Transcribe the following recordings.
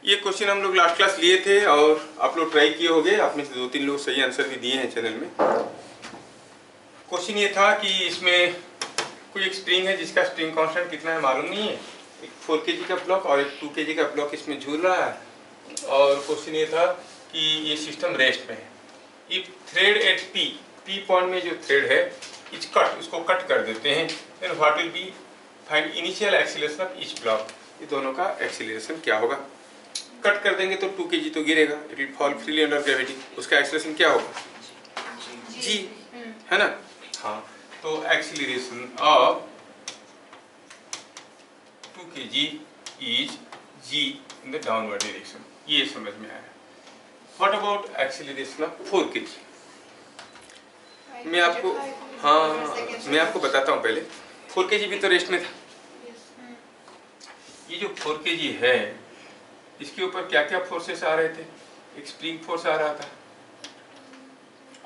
ये क्वेश्चन हम लोग लास्ट क्लास लिए थे और आप लोग ट्राई किए होंगे। आप में से 2-3 लोग सही आंसर भी दिए हैं चैनल में। क्वेश्चन ये था कि इसमें कोई एक स्प्रिंग है जिसका स्प्रिंग कांस्टेंट कितना है मालूम नहीं है। एक 4 kg का ब्लॉक और एक 2 kg का ब्लॉक इसमें झूल रहा है और क्वेश्चन ये था कि ये सिस्टम रेस्ट में है। If thread at P point में जो थ्रेड है इच कट, उसको कट कर देते हैं, then what will be find initial acceleration of each block. ये दोनों का एक्सीलरेशन क्या होगा। कट कर देंगे तो 2 kg तो गिरेगा, it will fall freely under gravity. उसका एक्सीलरेशन क्या होगा, जी, है ना। हाँ, तो acceleration of 2 kg is ji in the downward direction. ये समझ में आया। What about acceleration of 4 kg? मैं आपको बताता हूँ। पहले 4 kg भी तो रेस्ट में था। ये जो 4 kg है इसके ऊपर क्या क्या फोर्सेस आ रहे थे। एक स्प्रिंग फोर्स आ रहा था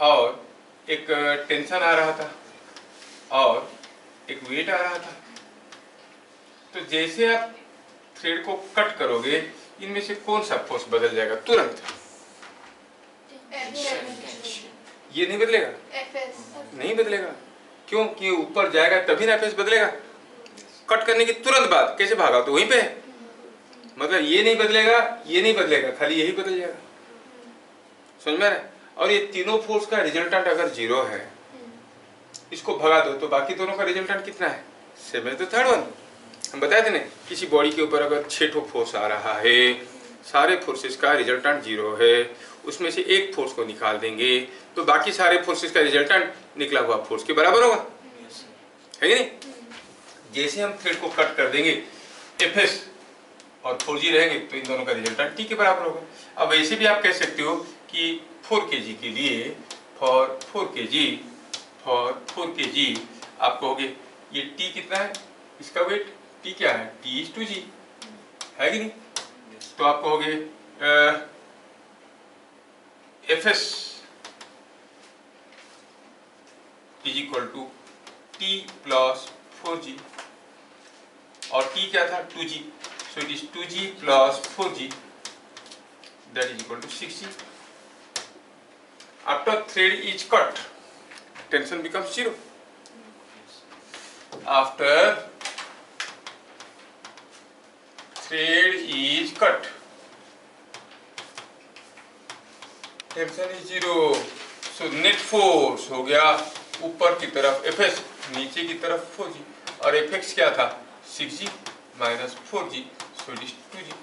और एक टेंशन आ रहा था और एक वेट आ रहा था। तो जैसे आप थ्रेड को कट करोगे इनमें से कौन सा फोर्स बदल जाएगा तुरंत? ये नहीं बदलेगा, नहीं बदलेगा। क्यों? कि ऊपर जाएगा तभी ना एफएस बदलेगा। कट करने की तुरंत बाद कैसे भागा तो वहीं पे है। मतलब ये नहीं बदलेगा, ये नहीं बदलेगा, खाली यही बदल जाएगा। समझ में आ रहा है? और ये तीनों फोर्स का रिजल्टेंट अगर 0 है, इसको भगा दो तो बाकी दोनों का रिजल्टेंट कितना है? सेम है। तो थर्ड वन हम बताए थे ना, किसी बॉडी के ऊपर अगर 6 ठो फोर्स आ रहा है, सारे फोर्सेस का रिजल्टेंट 0 है, उसमें से एक फोर्स को निकाल देंगे तो बाकी सारे फोर्सेस का रिजल्टेंट निकला हुआ फोर्स के बराबर होगा, है कि नहीं। जैसे हम थ्रेड को कट कर देंगे एफएस और 4G रहेंगे तो इन दोनों का रिजल्टेंट टी के बराबर होगा। अब वैसे भी आप कह सकते हो कि 4 kg के लिए फॉर 4 kg आप कहोगे ये टी कितना है, इसका वेट टी क्या है, टी इज 2G, है कि नहीं। तो आप कहोगे FS is equal to T plus 4G और टी क्या था 2G, so it is 2G plus 4G that is equal to 6G. After thread is cut, tension becomes 0. After thread is cut, tension is 0. So net force हो गया ऊपर की तरफ Fs, नीचे की तरफ 4G और Fx क्या था 6G minus 4G, so it is 2G.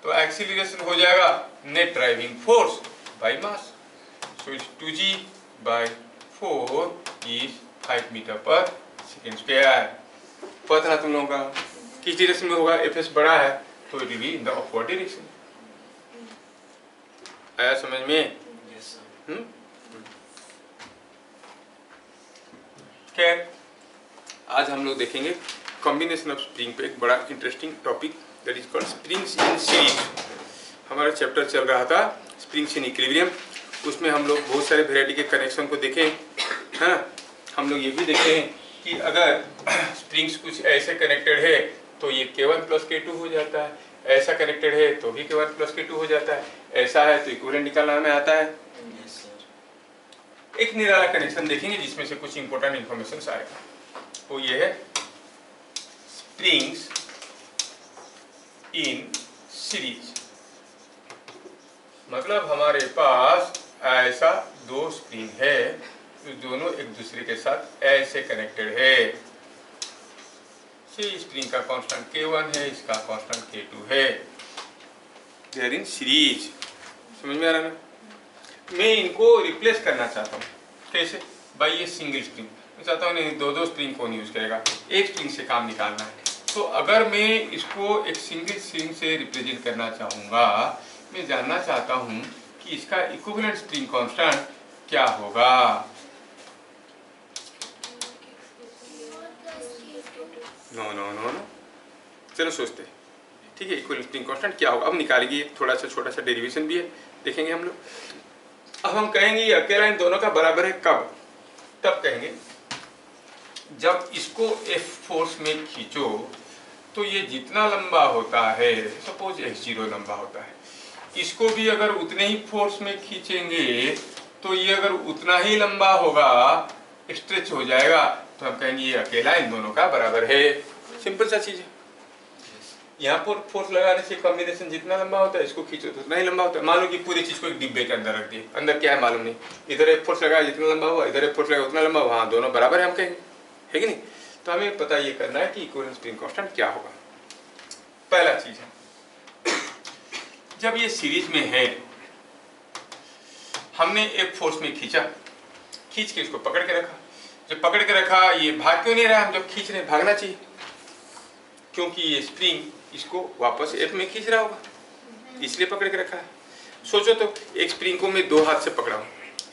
तो एक्सीलरेशन हो जाएगा net driving force by mass, so it is 2G by 4 is 5 metre per second square. पता ना तुम लोगों का किस डायरेक्शन में होगा, एफएस बड़ा है तो it will be in the upward direction. आया समझ में? खैर आज हम लोग देखेंगे कॉम्बिनेशन ऑफ स्प्रिंग पे एक बड़ा interesting topic that is called springs in series. हमारा चैप्टर चल रहा था स्प्रिंग्स इन इक्विलिब्रियम। उसमें हम लोग बहुत सारे वेराइटी के कनेक्शन को देखें, है ना। हम लोग ये भी देखे हैं कि अगर स्प्रिंग्स कुछ ऐसे कनेक्टेड है तो ये K1 प्लस K2 हो जाता है, ऐसा कनेक्टेड है तो भी K1 प्लस K2 हो जाता है, ऐसा है तो इक्विवेलेंट निकालना में आता है। एक निराला कनेक्शन देखेंगे जिसमें से कुछ इंपॉर्टेंट इंफॉर्मेशन आएगा, तो ये है स्प्रिंग्स इन सीरीज। मतलब हमारे पास ऐसा दो स्प्रिंग है जो दोनों एक दूसरे के साथ ऐसे कनेक्टेड है। स्प्रिंग का कांस्टेंट K1 है, इसका कांस्टेंट K2 है, दे आर इन सीरीज। समझ में आ रहा है ना। मैं इनको रिप्लेस करना चाहता हूँ, कैसे? भाई ये सिंगल स्प्रिंग मैं चाहता हूँ नहीं, दो स्प्रिंग कौन यूज करेगा, एक स्प्रिंग से काम निकालना है। तो अगर मैं इसको एक सिंगल स्प्रिंग से रिप्रेजेंट करना चाहूँगा, मैं जानना चाहता हूँ कि इसका इक्विवेलेंट स्प्रिंग कांस्टेंट क्या होगा। नो नो नो नो, चलो सोचते हैं, ठीक है। इक्विवेलेंट स्प्रिंग कांस्टेंट क्या होगा, अब निकालेंगे। थोड़ा सा छोटा सा डेरिवेशन भी है, देखेंगे हम लोग। अब हम कहेंगे ये अकेला इन दोनों का बराबर है कब? तब कहेंगे जब इसको F फोर्स में खींचो तो ये जितना लंबा होता है, सपोज H0 लंबा होता है, इसको भी अगर उतने ही फोर्स में खींचेंगे तो ये अगर उतना ही लंबा होगा, स्ट्रेच हो जाएगा, तो हम कहेंगे ये अकेला इन दोनों का बराबर है। सिंपल सा चीज है। यहाँ पर फोर्स लगाने से कॉम्बिनेशन जितना लंबा होता है, इसको खींचो तो उतना ही लंबा होता है। मान लो कि पूरी चीज को एक डिब्बे के अंदर रख दिए, अंदर क्या है मालूम नहीं, इधर एक फोर्स लगाया जितना लंबा हुआ, इधर एक फोर्स लगाया उतना लंबा हुआ, हाँ दोनों बराबर है हम कहेंगे, है कि नहीं। तो हमें पता ये करना है कि इक्विवेलेंट स्प्रिंग कांस्टेंट क्या होगा। पहला चीज है, जब ये सीरीज में है, हमने एक फोर्स में खींचा, खींच के इसको पकड़ के रखा, जब पकड़ के रखा ये भाग क्यों नहीं रहा, हम जब खींच रहे भागना चाहिए, क्योंकि ये स्प्रिंग इसको वापस एफ में खींच रहा होगा, इसलिए पकड़ के रखा है। सोचो तो एक स्प्रिंग को मैं दो हाथ से पकड़ा हूं,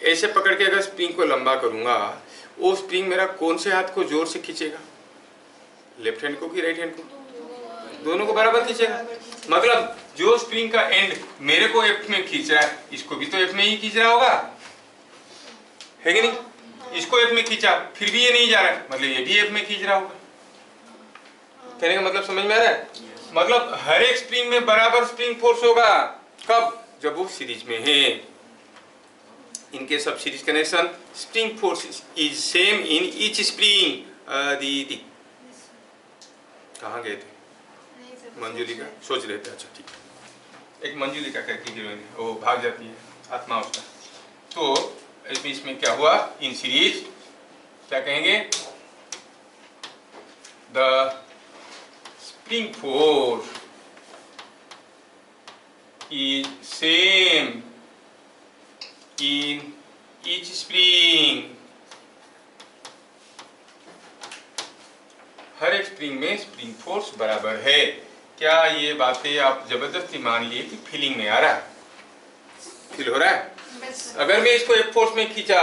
ऐसे पकड़ के अगर स्प्रिंग को लंबा करूंगा, वो स्प्रिंग मेरा कौन से हाथ को जोर से खींचेगा, लेफ्ट हैंड को कि राइट हैंड को, दोनों को बराबर खींचेगा। मतलब जो स्प्रिंग का एंड मेरे को एफ में खींच रहा है, इसको भी तो एफ में ही खींच रहा होगा, है कि नहीं। इसको एफ में खींचा, फिर भी ये नहीं जा रहा है, मतलब ये भी एफ में खींच रहा होगा। कहने का मतलब समझ में आ रहा है। मतलब हर एक स्प्रिंग में बराबर स्प्रिंग फोर्स होगा, कब, जब वो सीरीज में है। In case of series connection, spring force is same in each spring. दीदी कहाँ गए थे, मंजुलिका सोच रहे थे, अच्छा ठीक है। एक मंजुलिका करके हीरोइन, वो भाग जाती है आत्मा उसका, तो इसमें क्या हुआ, इन सीरीज क्या कहेंगे, the spring force is same in each spring। हर एक स्प्रिंग में स्प्रिंग फोर्स बराबर है। क्या ये बातें आप जबरदस्ती मान लिए कि फीलिंग में आ रहा है, फील हो रहा है। अगर मैं इसको एफ फोर्स में खींचा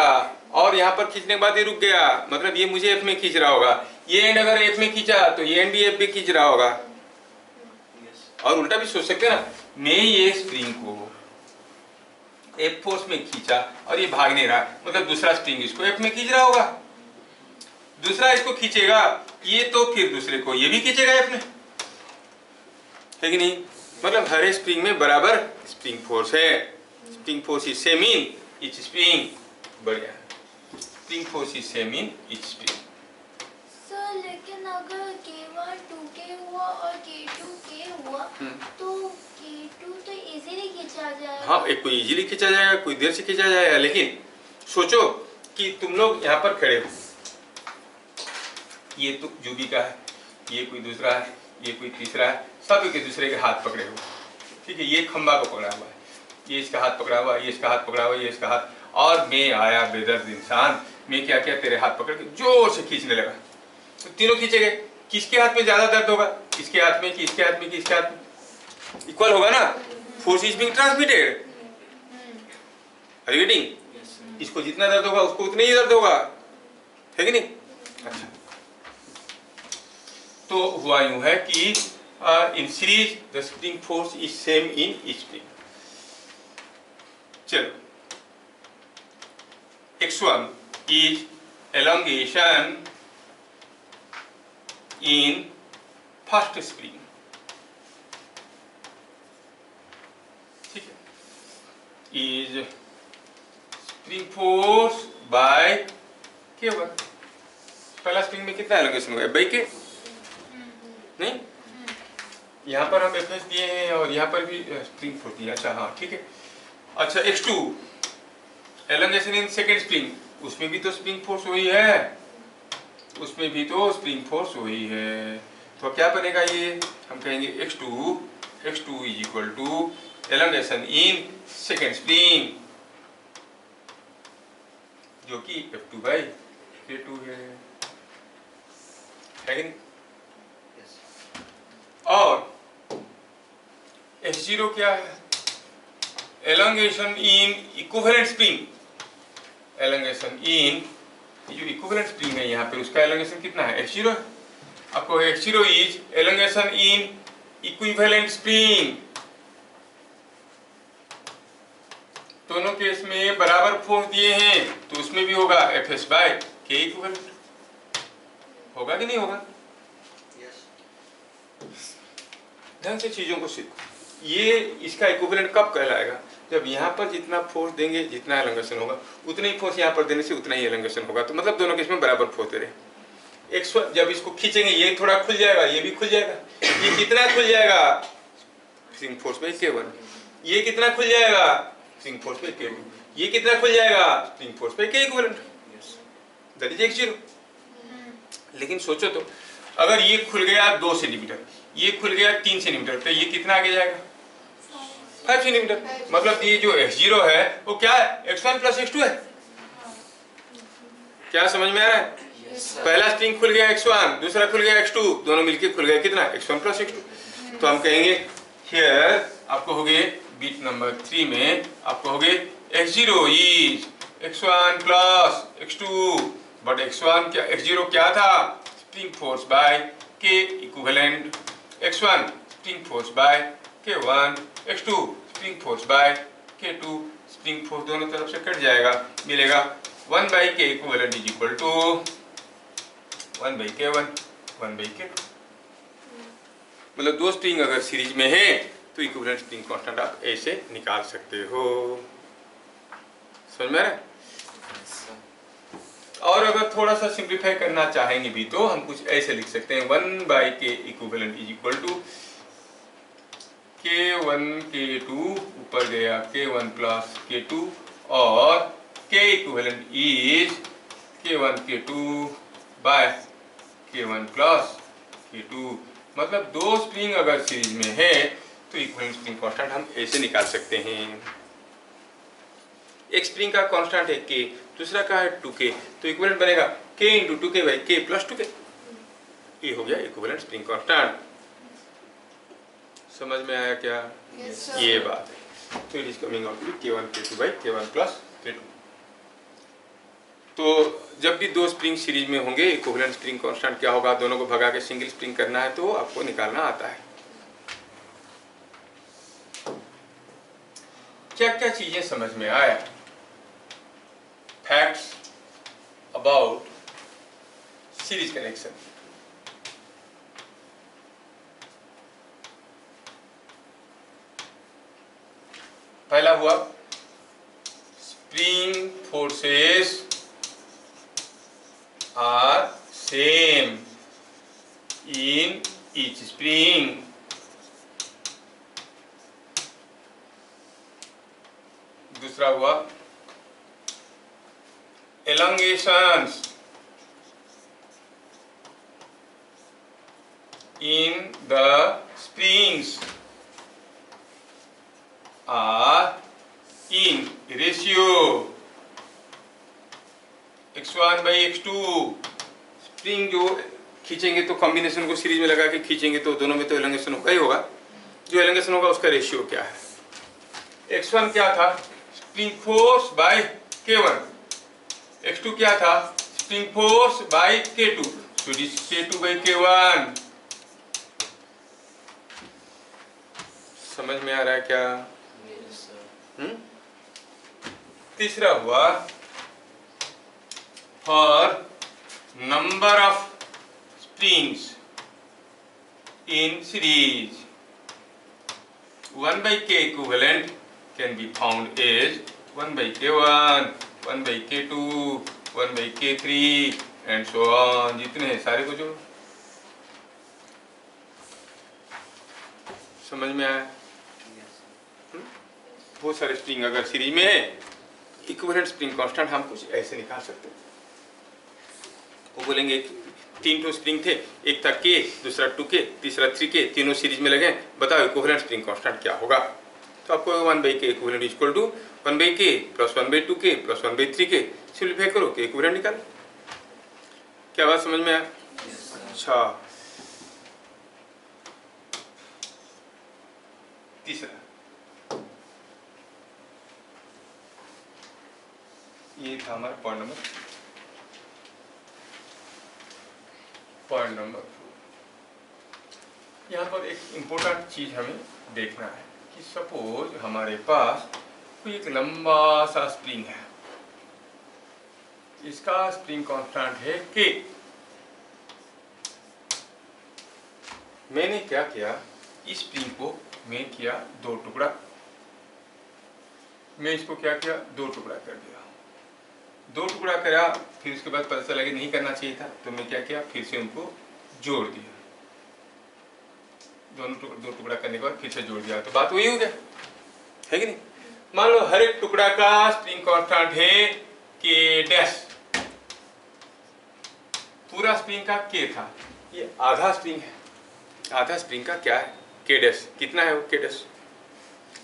और यहाँ पर खींचने के बाद ये रुक गया, मतलब ये मुझे एफ में खींच रहा होगा, ये एंड अगर एफ में खींचा तो ये एंड भी एफ में खींच रहा होगा। और उल्टा भी सोच सकते हैं ना, मैं ये स्प्रिंग को एफ फोर्स में खींचा और ये भाग नहीं रहा, मतलब दूसरा स्प्रिंग इसको एफ में खींच रहा होगा, दूसरा इसको खींचेगा, ये तो फिर दूसरे को ये भी खींचेगा एफ में, है कि नहीं। मतलब हर एक स्प्रिंग में बराबर स्प्रिंग फोर्स है। Spring force is same in each spring, बढ़िया, spring force is same in each spring. Sir लेकिन अगर K1 2K हुआ और K2 K हुआ तो K2 तो इजीली खींचा जाएगा। हाँ, एक कोई इजीली खींचा जाएगा, कोई देर से खींचा जाएगा, लेकिन सोचो कि तुम लोग यहाँ पर खड़े हो, ये तो जो भी का है, ये कोई दूसरा है, ये कोई तीसरा है, सब एक दूसरे के हाथ पकड़े हो, ठीक है। ये खंबा को पकड़ा हुआ है, ये इसका हाथ पकड़ा हुआ, ये इसका हाथ पकड़ा हुआ, ये इसका हाथ, और मैं आया बेदर्द इंसान, मैं क्या किया, तेरे हाथ पकड़ के जोर से खींचने लगा, तो तीनों खींचे गए। किसके हाथ में ज्यादा दर्द होगा, इसके हाथ में कि इसके हाथ में कि इसके हाथ में, इक्वल होगा ना, force is being transmitted, are you getting. इसको जितना दर्द होगा उसको उतना ही दर्द होगा, है कि नहीं। अच्छा, तो हुआ यूं है कि in series the spring force is same in each spring. चलो, x1 is elongation in first spring, ठीक है, is spring force by K1। पहला स्प्रिंग में कितना एलोंगेशन होगा, बाई के, नहीं, यहाँ पर हम एफ दिए हैं और यहाँ पर भी स्प्रिंग फोर्स दिया, अच्छा हाँ ठीक है। अच्छा, x2 elongation in second spring, उसमें भी तो स्प्रिंग फोर्स वही है, उसमें भी तो स्प्रिंग फोर्स वही है, तो क्या बनेगा ये, हम कहेंगे x2 is equal to elongation in second spring, जो कि F2 बाई K2 है कि नहीं। और H0 क्या है, एलोंगेशन इन इक्विवेलेंट स्प्रिंग, एलोंगेशन इन जो इक्विवेलेंट स्प्रिंग है यहाँ पे, उसका एलोंगेशन कितना है, H0। आपको H0 is elongation in equivalent spring, दोनों केस में बराबर फोर्स दिए हैं, तो उसमें भी होगा Fs बाय K इक्विवेलेंट, होगा कि नहीं होगा। ढंग से चीज़ों को सीखो। ये इसका इक्विवेलेंट कब कहलाएगा? जब यहाँ पर जितना फोर्स देंगे जितना एलंगेशन होगा, उतना ही फोर्स यहाँ पर देने से उतना ही एलंगेशन होगा। तो मतलब दोनों केस में बराबर फोर्स दे रहे। एक जब इसको खींचेंगे ये थोड़ा खुल जाएगा, ये भी खुल जाएगा। ये कितना खुल जाएगा? स्प्रिंग फोर्स पे K1। ये कितना खुल जाएगा? स्प्रिंग फोर्स पे K2। ये कितना खुल जाएगा? स्प्रिंग फोर्स पे K equivalent. That is X0। लेकिन सोचो तो, अगर ये खुल गया 2 सेंटीमीटर, ये खुल गया 3 सेंटीमीटर, तो ये कितना आगे जाएगा? 5 सेंटीमीटर। मतलब ये जो X0 है वो क्या है? X1 प्लस X2 है। क्या समझ में आ रहा है? पहला स्प्रिंग खुल गया X1, दूसरा खुल गया X2, दोनों मिलके खुल गया कितना? X1 plus X2। तो हम कहेंगे हियर आपको हो गए बीट नंबर 3 में आपको हो गए X0 is X1 plus X2, but X1 क्या, X0 क्या था? Spring force by K equivalent. X1 spring force by K1, X2 spring force by K2। Spring force दोनों तरफ से कट जाएगा, मिलेगा 1 by K equivalent is equal to 1 by K1 1 by K2। मतलब दो स्प्रिंग अगर सीरीज में है तो इक्विवेलेंट स्प्रिंग कांस्टेंट आप ऐसे निकाल सकते हो। समझ में आ रहा है? और अगर थोड़ा सा सिंप्लीफाई करना चाहेंगे भी तो हम कुछ ऐसे लिख सकते हैं 1 by K equivalent is equal to K1 K2 ऊपर गया K1 प्लस K2 और K equivalent is K1 K2 by K1 plus K2। मतलब दो स्प्रिंग अगर सीरीज में है तो इक्विवेलेंट स्प्रिंग कांस्टेंट हम ऐसे निकाल सकते हैं। एक स्प्रिंग का कांस्टेंट है K, दूसरा का है 2K, तो इक्विवेलेंट बनेगा K into 2K by K plus 2K। ये हो गया इक्विवेलेंट स्प्रिंग कांस्टेंट। समझ में आया क्या? Yes, ये बात है। तो it is coming out to K1 K2 by K1 plus K2। तो जब भी दो स्प्रिंग सीरीज में होंगे इक्विवेलेंट स्प्रिंग कांस्टेंट क्या होगा? दोनों को भगा के सिंगल स्प्रिंग करना है तो आपको निकालना आता है। क्या क्या चीजें समझ में आया? Facts about series connection. पहला हुआ spring forces are same in each spring. दूसरा हुआ elongations in the springs are in ratio x1 by x2। Spring जो खींचेंगे तो कॉम्बिनेशन को सीरीज में लगा के खींचेंगे तो दोनों में तो एलोंगेशन होगा ही होगा। जो एलोंगेशन होगा उसका रेशियो क्या है? x1 क्या था? Spring force by K1। x2 क्या था? Spring force by K2। So it is K2 by K1। समझ में आ रहा है क्या? तीसरा हुआ for number of springs in series 1 by K equivalent can be found as 1 by K1, 1 by K2, 1 by K3 and so on। जितने हैं सारे को जोड़ो। समझ में आया? बहुत सारे स्प्रिंग अगर सीरीज में है इक्विवेलेंट स्प्रिंग कांस्टेंट हम कुछ ऐसे निकाल सकते हैं। वो बोलेंगे 3 तो स्प्रिंग थे, एक था K, दूसरा 2K, तीसरा 3K, तीनों सीरीज में लगे, बताओ इक्विवेलेंट स्प्रिंग कांस्टेंट क्या होगा? तो आपको 1 by K equivalent is equal to 1 by K plus 1 by 2K plus 1 by 3K। Simplify करो K इक्विवेलेंट निकालो। क्या बात समझ में आया? अच्छा, तीसरा ये था हमारा पॉइंट नंबर 4। यहाँ पर एक इम्पोर्टेंट चीज हमें देखना है कि सपोज हमारे पास कोई एक लंबा सा स्प्रिंग है, इसका स्प्रिंग कांस्टेंट है K। मैंने क्या किया, इस स्प्रिंग को मैं किया दो टुकड़ा, मैं इसको क्या किया, दो टुकड़ा कर दिया, दो टुकड़ा करा, फिर उसके बाद पता चला कि नहीं करना चाहिए था, तो मैं क्या किया, फिर से उनको जोड़ दिया, दोनों दो टुकड़ा करने के बाद फिर से जोड़ दिया, तो बात वही हो गया, है कि नहीं। मान लो हर एक टुकड़ा का स्प्रिंग कांस्टेंट है के डैश, पूरा स्प्रिंग का के था, ये आधा स्प्रिंग है, आधा स्प्रिंग का क्या है, के डैश, कितना है वो के डैश,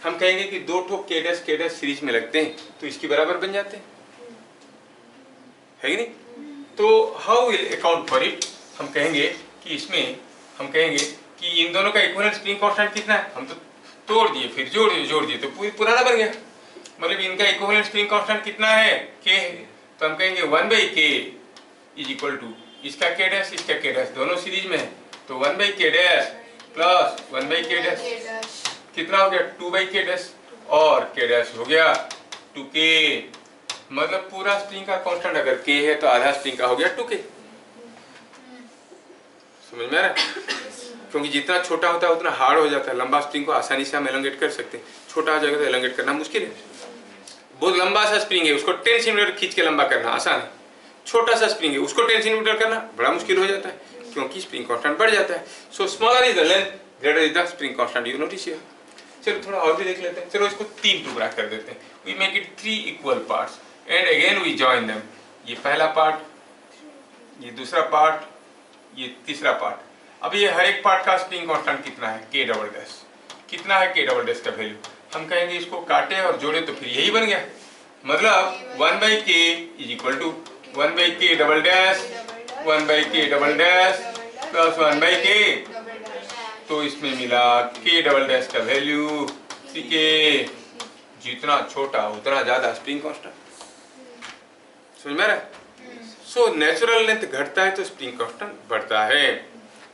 हम कहेंगे कि दो ठो के डैश सीरीज में लगते हैं तो इसके बराबर बन जाते हैं, है कि नहीं। तो how will account for it, हम कहेंगे कि इसमें हम कहेंगे कि इन दोनों का इक्विवेलेंट स्प्रिंग कांस्टेंट कितना है, हम तो तोड़ दिए फिर जोड़ दिए तो पुराना बन गया, मतलब इनका इक्विवेलेंट स्प्रिंग कांस्टेंट कितना है, के, तो हम कहेंगे 1/k इज इक्वल टू इसका के डैश इसका के डैश, दोनों सीरीज में है, तो 1/k dash plus 1/k dash कितना हो गया, 2/k डैश, और के डैश हो गया 2k, मतलब पूरा स्प्रिंग का कांस्टेंट अगर k है तो आधा स्प्रिंग का हो गया 2k, समझ में आ रहा है। क्योंकि जितना छोटा होता है उतना हार्ड हो जाता है, लंबा स्प्रिंग को आसानी से हम एलोंगेट कर सकते हैं, छोटा हो जाएगा तो एलोंगेट करना मुश्किल है। बहुत लंबा सा स्प्रिंग है उसको 10 सेंटीमीटर खींच के लंबा करना आसान है, छोटा सा स्प्रिंग है उसको 10 सेंटीमीटर करना बड़ा मुश्किल हो जाता है, क्योंकि स्प्रिंग कांस्टेंट बढ़ जाता है। So smaller is the length, greater is the spring constant, you notice here. चलो थोड़ा और भी देख लेते हैं, चलो इसको 3 टुकड़ा कर देते हैं, we make it 3 equal parts and again we join them, ये पहला पार्ट, ये दूसरा पार्ट, ये तीसरा पार्ट। अब ये हर एक पार्ट का स्प्रिंग कांस्टेंट कितना है, के डबल डैश, कितना है के डबल डैश का वैल्यू, हम कहेंगे इसको काटे और जोड़े तो फिर यही बन गया, मतलब 1/k is equal to 1/k double dash 1/k double dash plus 1/k, तो इसमें मिला k डबल डैश का वैल्यू k, जितना छोटा उतना ज्यादा स्प्रिंग कांस्टेंट, समझ में आ रहा है। सो नेचुरल लेंथ घटता है तो स्प्रिंग कांस्टेंट बढ़ता है।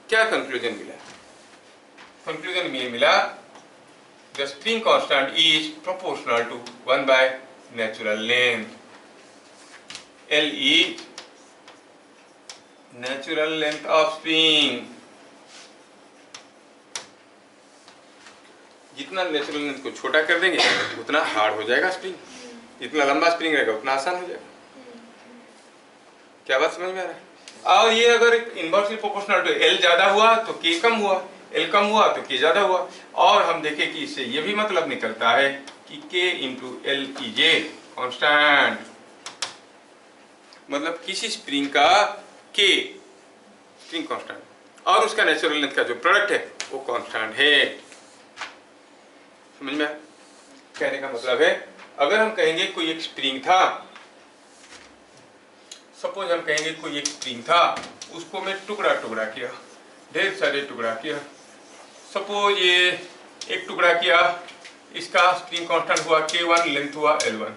क्या कंक्लूजन मिला, कंक्लूजन में मिला the spring constant is proportional to 1 by natural length, L is natural length of spring, जितना नेचुरल लेंथ को छोटा कर देंगे उतना हार्ड हो जाएगा स्प्रिंग, जितना लंबा स्प्रिंग रहेगा उतना आसान हो जाएगा। क्या बात समझ में आ रहा है। और ये अगर इनवर्सली प्रोपोर्शनल टू L ज्यादा हुआ तो K कम हुआ, L कम हुआ तो K ज्यादा हुआ, और हम देखें कि इससे ये भी मतलब निकलता है कि K into L is a constant, मतलब किसी स्प्रिंग का K स्प्रिंग कांस्टेंट और उसका नेचुरल लेंथ का जो प्रोडक्ट है वो कांस्टेंट है। समझ में, कहने का मतलब है अगर हम कहेंगे कोई एक स्प्रिंग था, सपोज हम कहेंगे कोई एक स्प्रिंग था, उसको मैं टुकड़ा टुकड़ा किया, ढेर सारे टुकड़ा किया, सपोज ये एक टुकड़ा किया, इसका स्प्रिंग कांस्टेंट हुआ K1, लेंथ हुआ L1,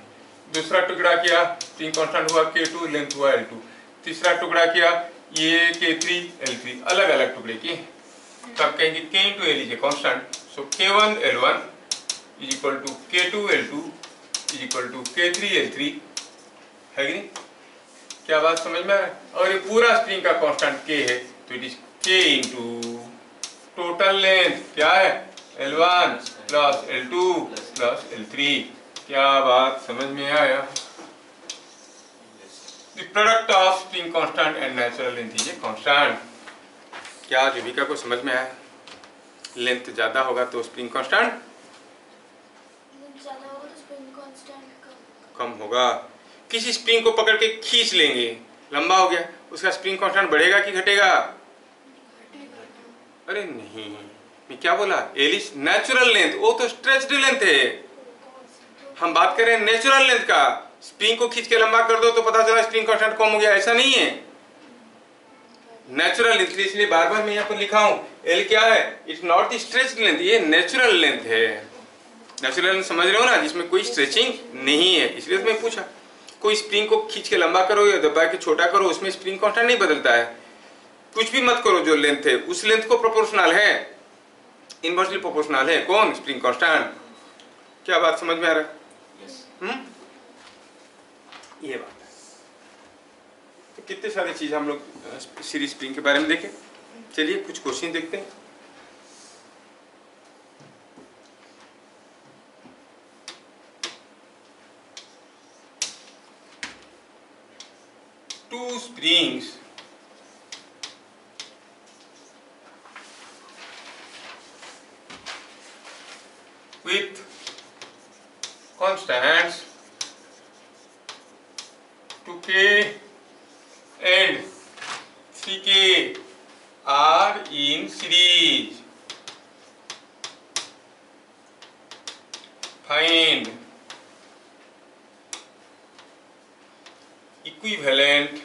दूसरा टुकड़ा किया स्प्रिंग कांस्टेंट हुआ K2, लेंथ हुआ L2, तीसरा टुकड़ा किया ये K3, L3, अलग अलग टुकड़े किए, तब कहेंगे K into L is a constant, so K1 L1 is equal to K2 L2 is equal to K3 L3, है कि नहीं। क्या बात समझ में आ रहा है। और ये पूरा स्प्रिंग का कांस्टेंट K है तो it is K into total length क्या है L1 plus L2 plus L3। क्या बात समझ में आया। The product of spring constant and natural length is a constant. क्या जीविका को समझ में आया। लेंथ ज्यादा होगा तो स्प्रिंग कांस्टेंट कम होगा। किसी स्प्रिंग को पकड़ के खींच लेंगे, लंबा हो गया, उसका स्प्रिंग कांस्टेंट बढ़ेगा कि घटेगा। अरे नहीं, मैं क्या बोला, एल इज नेचुरल लेंथ, वो तो स्ट्रेच्ड लेंथ है। हम बात कर रहे हैं नेचुरल लेंथ का। स्प्रिंग को खींच के लंबा कर दो तो पता चला स्प्रिंग कांस्टेंट कम हो गया, ऐसा नहीं है। नेचुरल लेंथ, इसलिए बार बार मैं यहाँ पर लिखा हूं एल क्या है, it's not the stretched length, ये नेचुरल लेंथ है। नेचुरल लेंथ समझ रहे हो ना, जिसमें कोई स्ट्रेचिंग नहीं है। इसलिए तो मैं पूछा, कोई स्प्रिंग को खींच के लंबा करो या दबा के छोटा करो, उसमें स्प्रिंग कांस्टेंट नहीं बदलता है। कुछ भी मत करो, जो लेंथ है उस लेंथ को प्रोपोर्शनल है, इनवर्सली प्रोपोर्शनल है। कौन? Spring constant. क्या बात समझ में आ रहा है? ये बात है। तो कितने सारी चीज हम लोग सीरीज स्प्रिंग के बारे में देखें। चलिए कुछ क्वेश्चन देखते हैं। two springs with constants 2k and 3k are in series. Find equivalent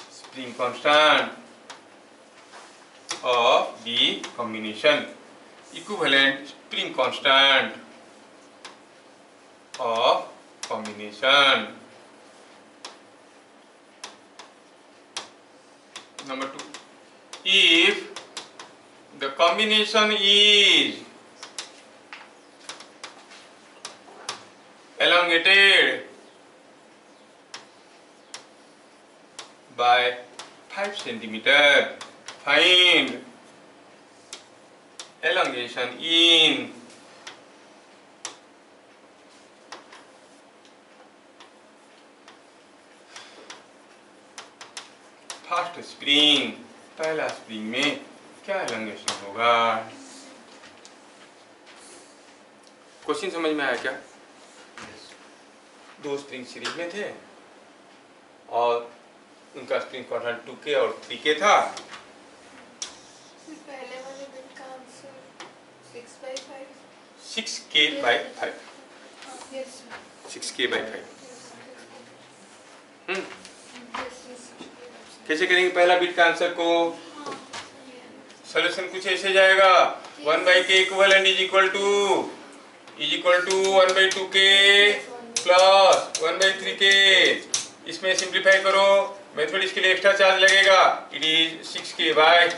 spring constant of the combination. Equivalent spring constant of combination. Number 2. If the combination is elongated by 5 centimeter, find elongation in first spring, पहला spring में क्या elongation होगा। Question समझ में आया क्या? दो spring series में थे और उनका स्प्रिंग कॉन्स्टेंट 2k और 3k था। पहले वाले बिट का आंसर 6/5 6k/5 यस 6k/5। कैसे करेंगे पहला बिट का आंसर को? सॉल्यूशन कुछ ऐसे जाएगा 1/k equivalent is equal to 1/2k plus 1/3k। इसमें सिंप्लीफाई करो, मेथड इसके लिए एक्स्ट्रा चार्ज लगेगा, इट इज 6k/5।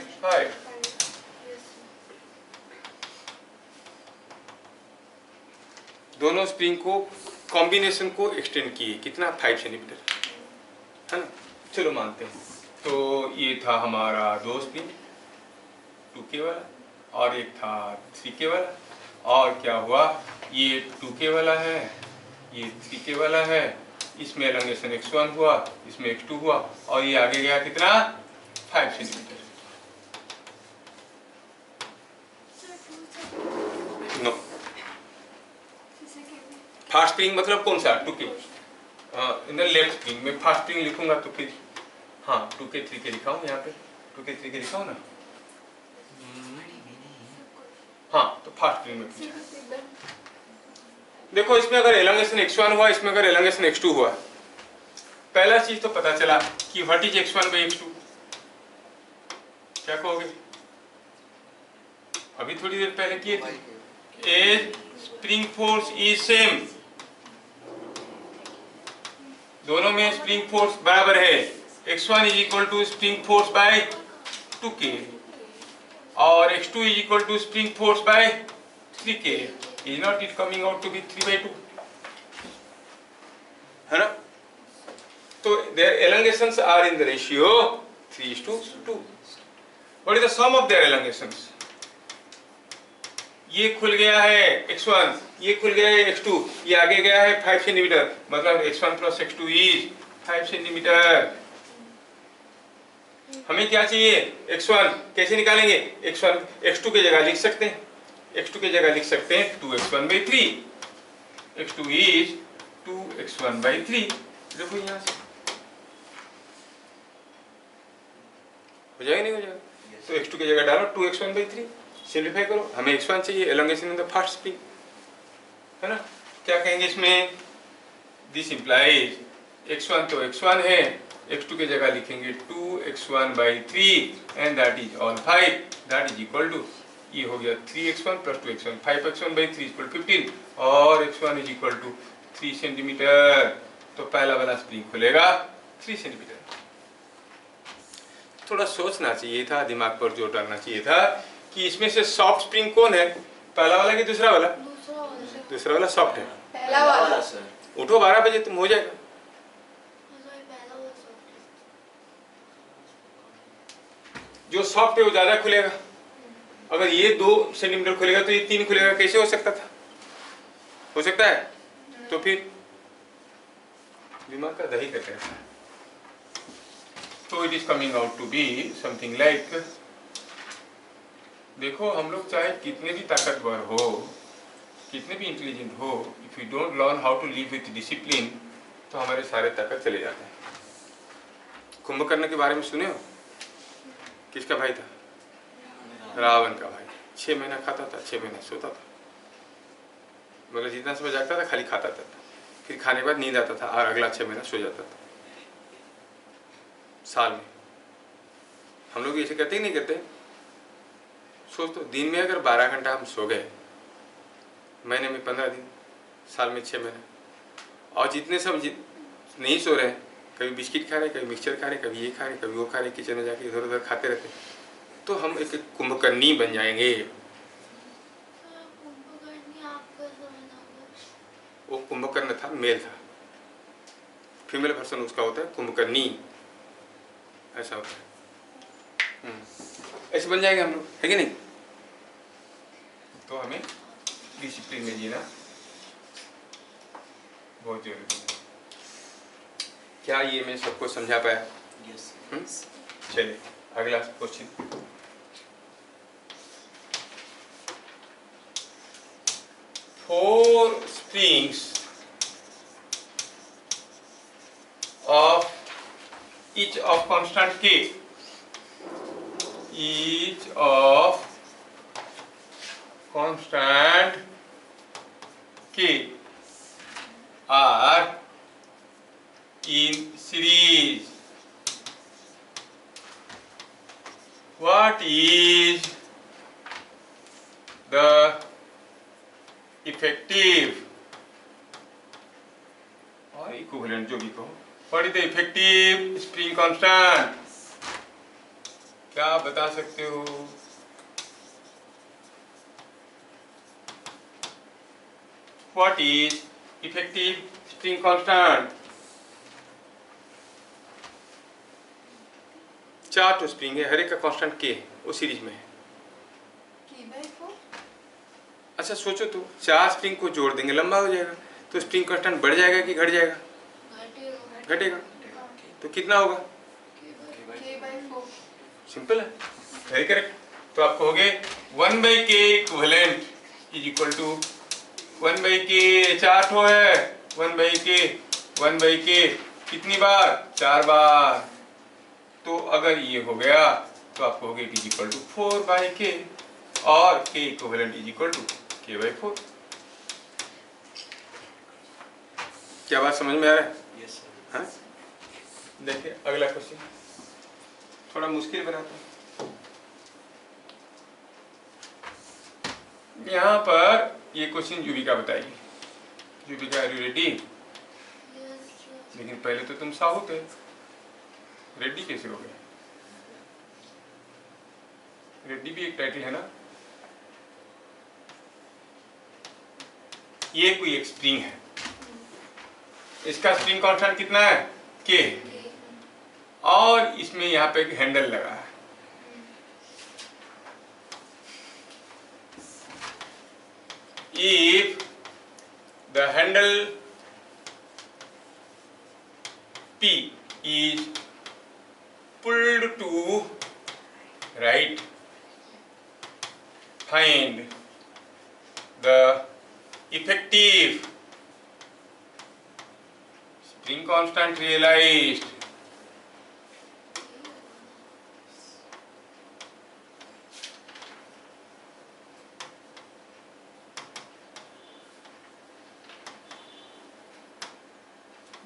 दोनों स्प्रिंग को कॉम्बिनेशन को एक्सटेंड किए, कितना 5 सेंटीमीटर है ना। चलो मानते हैं। तो ये था हमारा दो स्प्रिंग 2k वाला और एक था 3k वाला। और क्या हुआ, ये 2k वाला है, ये 3k वाला है, इसमें एलोंगेशन x1 हुआ, इसमें x2 हुआ और ये आगे गया कितना 5 सेंटीमीटर। नो, फास्ट स्प्रिंग मतलब कौन सा 2k in the left spring में फास्ट स्प्रिंग लिखूंगा तो फिर हाँ 2k 3k लिखा हूँ यहाँ पे, 2k 3k लिखा हूँ ना। हाँ तो फास्ट स्प्रिंग में पूछा। देखो इसमें अगर एलोंगेशन x1 हुआ, इसमें अगर एलोंगेशन x2 हुआ, पहला चीज तो पता चला कि व्हाट इज x1/x2। क्या कहोगे? अभी थोड़ी देर पहले किए थे। A spring force is same, दोनों में स्प्रिंग फोर्स बराबर है। x1 is equal to spring force by 2k और x2 is equal to spring force by 3k। Is not it coming out to be 3/2 है ना। तो their elongations are in the ratio 3:2। What is the sum of their elongations? ये खुल गया है x1, ये खुल गया है x2, ये आगे गया है 5 सेंटीमीटर, मतलब x1 plus x2 is 5 centimetre. हमें क्या चाहिए x1, कैसे निकालेंगे? x1 x2 की जगह लिख सकते हैं, x2 की जगह लिख सकते हैं 2x1/3, x2 इज 2x1/3। देखो यहाँ से हो जाएगा नहीं हो जाएगा? तो x2 की जगह डालो 2x1/3, सिंप्लीफाई करो, हमें x1 चाहिए, elongation in the first spring है ना। क्या कहेंगे इसमें? दिस इंप्लाइज x1 तो x1 है, x2 की जगह लिखेंगे 2x1/3 and that is all 5, that is equal to, ये हो गया 3x1 plus 2x1, 5x1/3 equal 15 और x1 is equal to 3 centimetre. तो पहला वाला स्प्रिंग खुलेगा 3 सेंटीमीटर। थोड़ा सोचना चाहिए था, दिमाग पर जोर डालना चाहिए था कि इसमें से सॉफ्ट स्प्रिंग कौन है, पहला वाला कि दूसरा वाला? दूसरा वाला सॉफ्ट है। पहला वाला सर। उठो 12 बजे तुम हो जाएगा। जो सॉफ्ट है वो ज्यादा खुलेगा। अगर ये 2 सेंटीमीटर खुलेगा तो ये 3 खुलेगा, कैसे हो सकता था? हो सकता है? तो फिर दिमाग का दही कहते हैं। तो it is coming out to be something like, देखो हम लोग चाहे कितने भी ताकतवर हो, कितने भी इंटेलिजेंट हो, if you don't learn how to live with discipline तो हमारे सारे ताकत चले जाते हैं। कुंभकर्ण के बारे में सुने हो? किसका भाई था? रावण का भाई। 6 महीना खाता था, 6 महीना सोता था, मतलब जितना समय जागता था खाली खाता था, फिर खाने के बाद नींद आता था और अगला 6 महीना सो जाता था साल में। हम लोग ऐसे करते ही नहीं करते? सोच तो, दिन में अगर 12 घंटा हम सो गए, महीने में 15 दिन, साल में 6 महीने, और जितने सब नहीं सो रहे, कभी बिस्किट खा रहे, कभी मिक्सचर खा रहे, कभी ये खा रहे, कभी वो खा रहे, किचन में जाके इधर उधर खाते रहते, तो हम एक कुंभकर्णी बन जाएंगे। वो कुंभकर्ण था, मेल था, फीमेल वर्सन उसका होता है कुंभकर्णी, ऐसा होता है। ऐसे बन जाएंगे हम लोग, है कि नहीं? तो हमें डिसिप्लिन में जीना बहुत जरूरी है। क्या ये मैं सबको समझा पाया? यस। चलिए अगला question. Four springs of each of constant k, each of constant k are in series. What is the effective or equivalent, जो भी कहो, what is the effective spring constant? क्या आप बता सकते हो? What is effective spring constant? 4 तो spring है, हर एक का कांस्टेंट के वो सीरीज में है। अच्छा सोचो तो, 4 स्प्रिंग को जोड़ देंगे लंबा हो जाएगा, तो स्प्रिंग कांस्टेंट बढ़ जाएगा कि घट जाएगा? घटेगा। तो कितना होगा? सिंपल है, वेरी करेक्ट। तो आप कहोगे 1/k equivalent is equal to 1/k, 4 ठो है, 1/k कितनी बार? 4 बार। तो अगर ये हो गया तो आप कहोगे it is equal to 4/k और k equivalent is equal to k/4। क्या बात समझ में आ रहा है? यस हाँ, देखिए अगला क्वेश्चन थोड़ा मुश्किल बनाता हूँ। यहाँ पर ये क्वेश्चन युविका बताएगी। Yuvika are you ready? लेकिन पहले तो तुम साउथ है, रेड्डी कैसे हो गए? रेड्डी भी एक टाइटल है ना। ये कोई एक स्प्रिंग है, इसका स्प्रिंग कांस्टेंट कितना है? के। और इसमें यहाँ पे एक हैंडल लगा है, if the handle P is pulled to right, find the effective spring constant realized.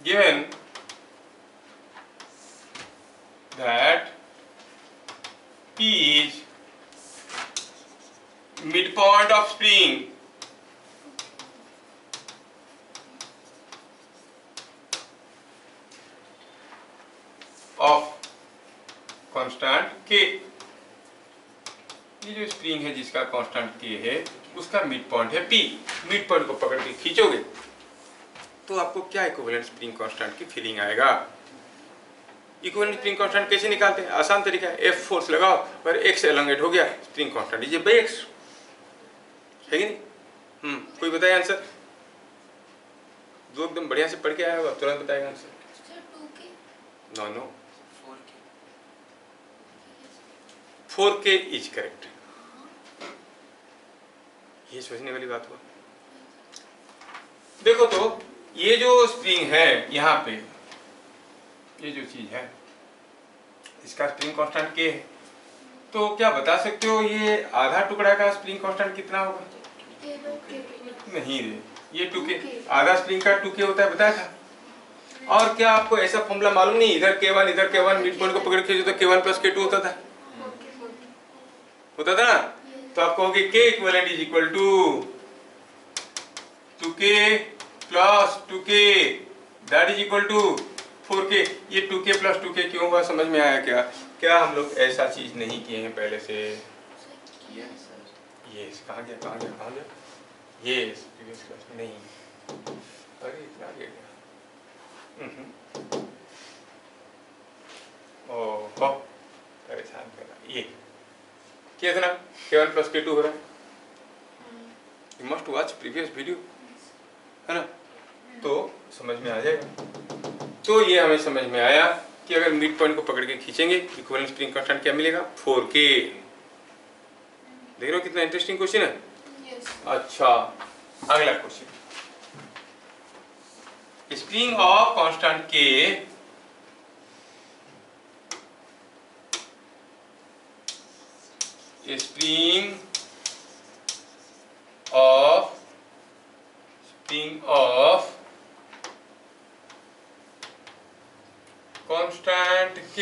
Given that P is midpoint of spring of constant K, ये जो स्प्रिंग है जिसका कांस्टेंट K है उसका मिड पॉइंट है P। मिड पॉइंट को पकड़ के खींचोगे तो आपको क्या इक्विवेलेंट स्प्रिंग कांस्टेंट की फीलिंग आएगा? इक्विवेलेंट स्प्रिंग कांस्टेंट कैसे निकालते हैं? आसान तरीका है, F फोर्स लगाओ और x एलोंगेट हो गया, spring constant is by x, है कि नहीं? कोई बताए आंसर? वो एकदम बढ़िया से पढ़ के आया हुआ, तुरंत बताएगा answer. Sir 2k। No no, 4k is correct. ये सोचने वाली बात हुआ। देखो तो ये जो स्प्रिंग है यहाँ पे, ये जो चीज है इसका स्प्रिंग कांस्टेंट k है, तो क्या बता सकते हो ये आधा टुकड़ा का स्प्रिंग कांस्टेंट कितना होगा? नहीं रे, ये 2k, आधा स्प्रिंग का 2k होता है, बताया था। और क्या आपको ऐसा फॉर्मूला मालूम नहीं, इधर k1 इधर k1, मिड पॉइंट को पकड़ के तो k1 प्लस k2 होता था ना? तो आप कहोगे k equivalent is equal to 2k plus 2k that is equal to 4k। ये 2k प्लस 2k क्यों हुआ, समझ में आया क्या? क्या हम लोग ऐसा चीज नहीं किए हैं पहले से? ये कहाँ गया ये प्रीवियस क्लास में नहीं। अरे इतना आगे गया। ओहो परेशान कर रहा। ये क्या था ना, k1 प्लस k2 हो रहा है। You must watch previous video, है ना? तो समझ में आ जाएगा। तो ये हमें समझ में आया कि अगर मिड पॉइंट को पकड़ के खींचेंगे इक्विवेलेंट स्प्रिंग कांस्टेंट क्या मिलेगा? 4k। देख रहे हो कितना इंटरेस्टिंग क्वेश्चन है? yes. अच्छा, अगला question, spring of constant k spring of constant k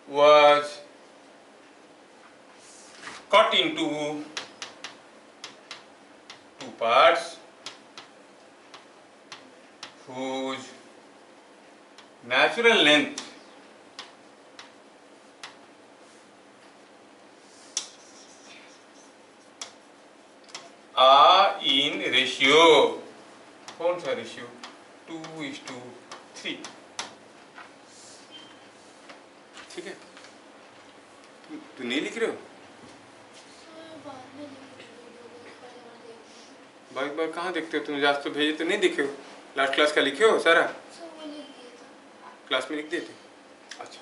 was cut into two parts whose natural length are in ratio, कौन सा रेशियो? 2:3। ठीक है, तू नहीं लिख रहे हो? बार कहाँ देखते हो तुम? आज तो भेजे तो नहीं दिखे हो, लास्ट क्लास का लिखे हो सारा? क्लास में लिख दिए थे। अच्छा,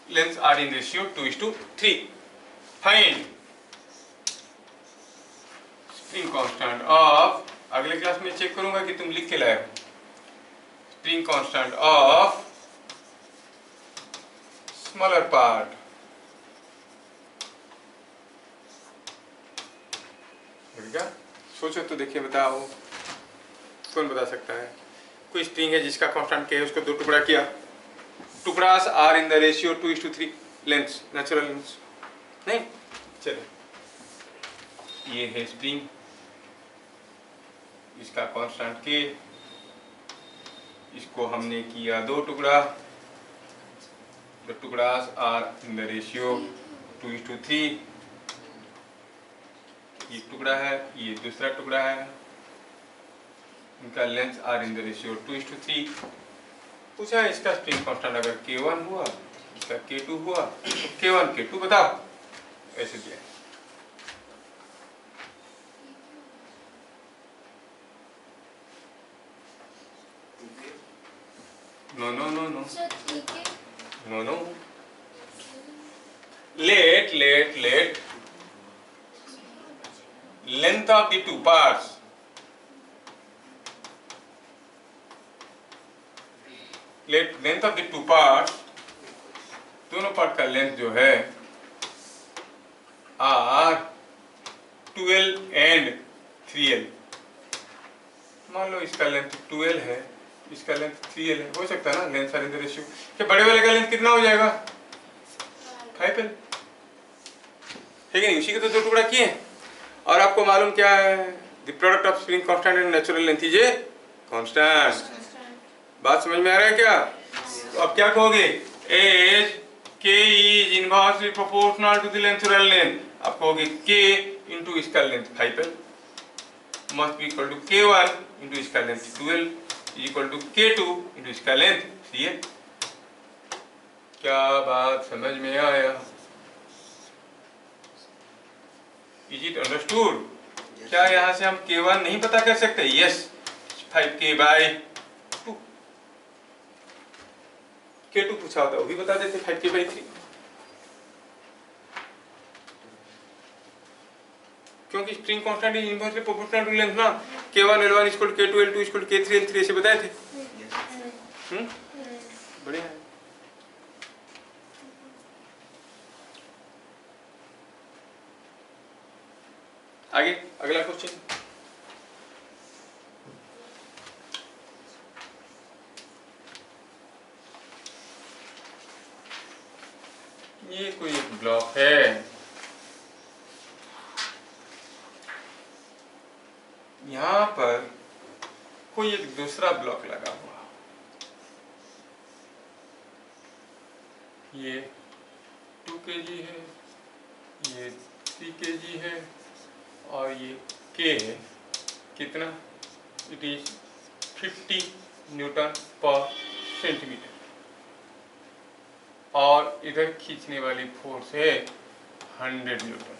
length are in ratio 2:3। Find spring constant of, अगले क्लास में चेक करूंगा कि तुम लिख के लाए हो। Spring constant of smaller part, सोचो तो देखिए, बताओ कौन बता सकता है? कोई स्प्रिंग है जिसका कांस्टेंट k है, उसको दो टुकड़ा किया, टुकड़ास are in the ratio 2:3 length, natural length नहीं। चलो, ये है स्प्रिंग, इसका कांस्टेंट k, इसको हमने किया दो टुकड़ा, द टुकड़ास आर इन द रेशियो 2:3। ये टुकड़ा है, ये दूसरा टुकड़ा है, इनका length are in the ratio 2:3। पूछा है इसका स्प्रिंग कांस्टेंट अगर k1 हुआ, इसका k2 हुआ, तो k1 k2 बताओ, ऐसे दिया। No no no no no no, let length of the two parts, let length of the two parts, दोनों पार्ट का लेंथ जो है आर 12 and 3l। मान लो इसका लेंथ 12 है, इसका लेंथ 3l है, हो सकता है ना length are in the ratio. क्या बड़े वाले का लेंथ कितना हो जाएगा? 5l, ठीक है? उसी के तो दो टुकड़ा किए। और आपको मालूम क्या है? The product of spring constant and natural length is a constant. बात समझ में आ रहा है क्या? तो अब क्या कहोगे? As k is inversely proportional to the natural length, आप कहोगे k इंटू इसका length 5l must be equal to k1 into इसका length 12 equal to k2 into इसका लेंथ 3l। क्या बात समझ में आया? Is it understood? क्या यहाँ से हम K1 नहीं पता कर सकते? Yes, 5K/2। K2 पूछा होता वो भी बता देते 5K/3। क्योंकि spring constant is inversely proportional to length ना। K1 L1 = K2 L2 = K3 L3 ऐसे बताए थे। बढ़िया है। आगे अगला क्वेश्चन। ये कोई एक ब्लॉक है, यहां पर कोई एक दूसरा ब्लॉक लगा हुआ, ये 2 kg है, ये 3 kg है और ये K है। कितना? इट इज 50 न्यूटन पर सेंटीमीटर। और इधर खींचने वाली फोर्स है 100 न्यूटन।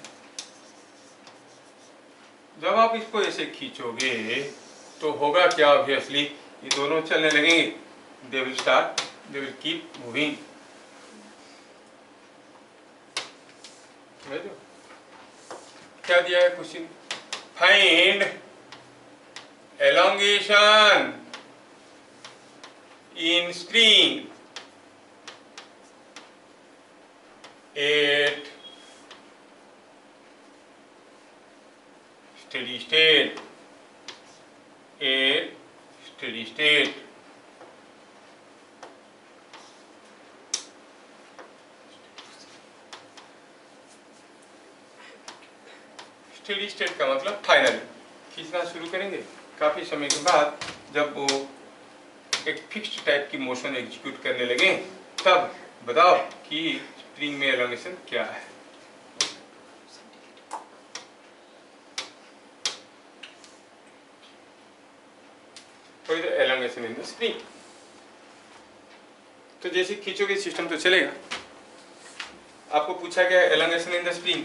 जब आप इसको ऐसे खींचोगे तो होगा क्या? ऑब्वियसली ये दोनों चलने लगेंगे, दे विल कीप मूविंग। क्या दिया है question? Find elongation in spring at steady state, at steady state। Steady state का मतलब फाइनल। खींचना शुरू करेंगे काफी समय के बाद, जब वो एक फिक्स्ड टाइप की मोशन एग्जीक्यूट करने लगे, तब बताओ कि स्प्रिंग में एलोंगेशन क्या है। तो इधर एलोंगेशन इन द स्प्रिंग। तो जैसे खींचोगे सिस्टम तो चलेगा। आपको पूछा गया एलोंगेशन इन द स्प्रिंग,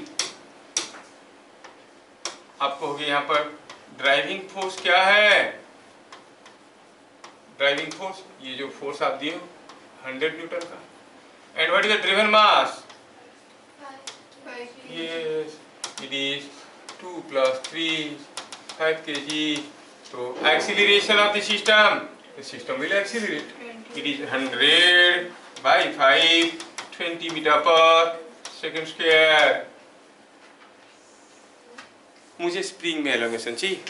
आपको होगी यहाँ पर ड्राइविंग फोर्स क्या है? ड्राइविंग फोर्स, ये जो फोर्स आप दिए हो 100 न्यूटन का। And what is the driven mass? Yes, it is 2 + 3 5 kg। So acceleration of the system will accelerate. It is 100 by 5, 20 meter per second square। मुझे स्प्रिंग में एलोंगेशन चाहिए,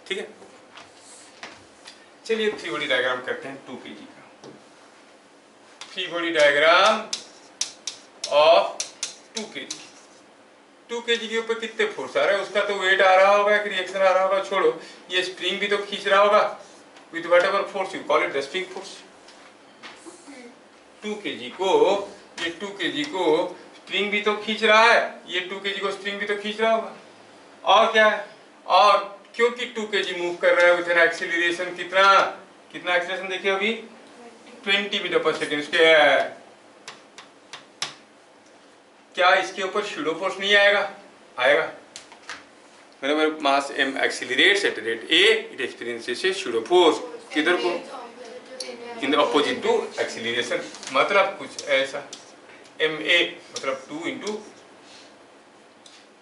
ठीक है। चलिए फ्री बॉडी डायग्राम करते हैं 2 kg का। Free body diagram of 2 kg। 2 kg के ऊपर कितने फोर्स आ रहे हैं? उसका तो वेट आ रहा होगा, कि रिएक्शन आ रहा होगा, छोड़ो। ये स्प्रिंग भी तो खींच रहा होगा with whatever force you call it the spring force. 2 kg को, ये 2 kg को स्प्रिंग भी तो खींच रहा है, ये 2 kg को स्प्रिंग भी तो खींच रहा होगा। और क्या है? और क्योंकि 2 kg मूव कर रहा है विद एन एक्सीलरेशन, कितना एक्सीलरेशन देखिए अभी 20 मीटर पर सेकेंड स्क्वायर। क्या इसके ऊपर शूडो फोर्स नहीं आएगा? आएगा। Whenever mass m accelerates at rate a, it experiences a pseudo force। किधर को? In the opposite to acceleration। मतलब कुछ ऐसा, ma मतलब 2 ×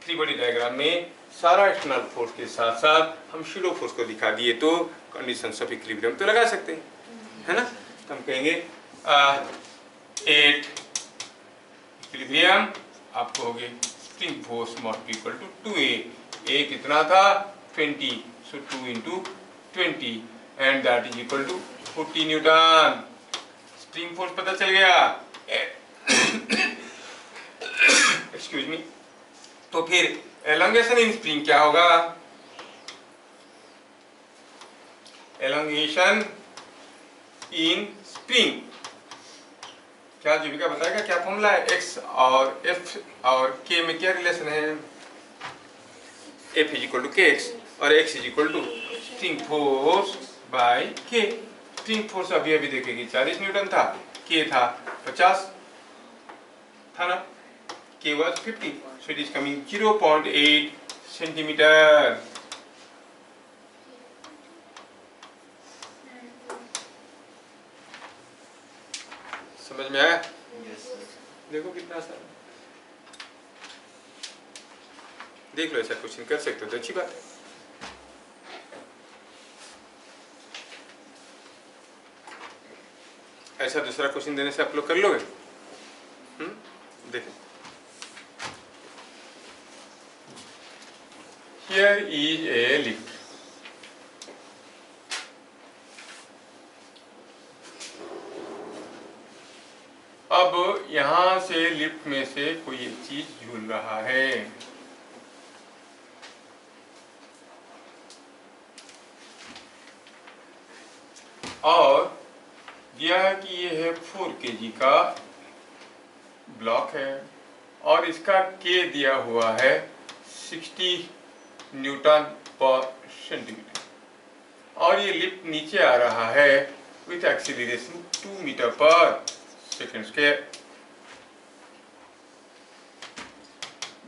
फ्री बॉडी डायग्राम में सारा एक्सटर्नल फोर्स के साथ साथ हम शूडो फोर्स को दिखा दिए तो कंडीशंस ऑफ इक्विलिब्रियम तो लगा सकते हैं, है ना। तो हम कहेंगे 8 इक्विलिब्रियम आपको होगी spring force must equal to 2a। a कितना था? 20, so 2 × 20 and that is equal to 40 newton. Spring force पता चल गया। Excuse me. तो फिर एलोंगेशन इन स्प्रिंग क्या होगा? एलोंगेशन इन स्प्रिंग क्या जीविका बताएगा? क्या फॉर्मूला है? x और f और k में क्या रिलेशन है? f = kx और x = spring force by k। Spring force अभी देखेगी 40 न्यूटन था, k था 50 था ना, k was 50, So it is coming 0.8 centimeter. समझ में आया? देखो कितना आसान है। देख लो, ऐसा क्वेश्चन कर सकते हो तो अच्छी बात है। ऐसा दूसरा क्वेश्चन देने से आप लोग कर लोगे? देखो, here is a lift. अब यहाँ से लिफ्ट में से कोई एक चीज झूल रहा है। और दिया है कि ये है 4 kg का ब्लॉक है और इसका K दिया हुआ है 60 न्यूटन पर सेंटीमीटर और ये लिफ्ट नीचे आ रहा है with acceleration 2 metre per second square.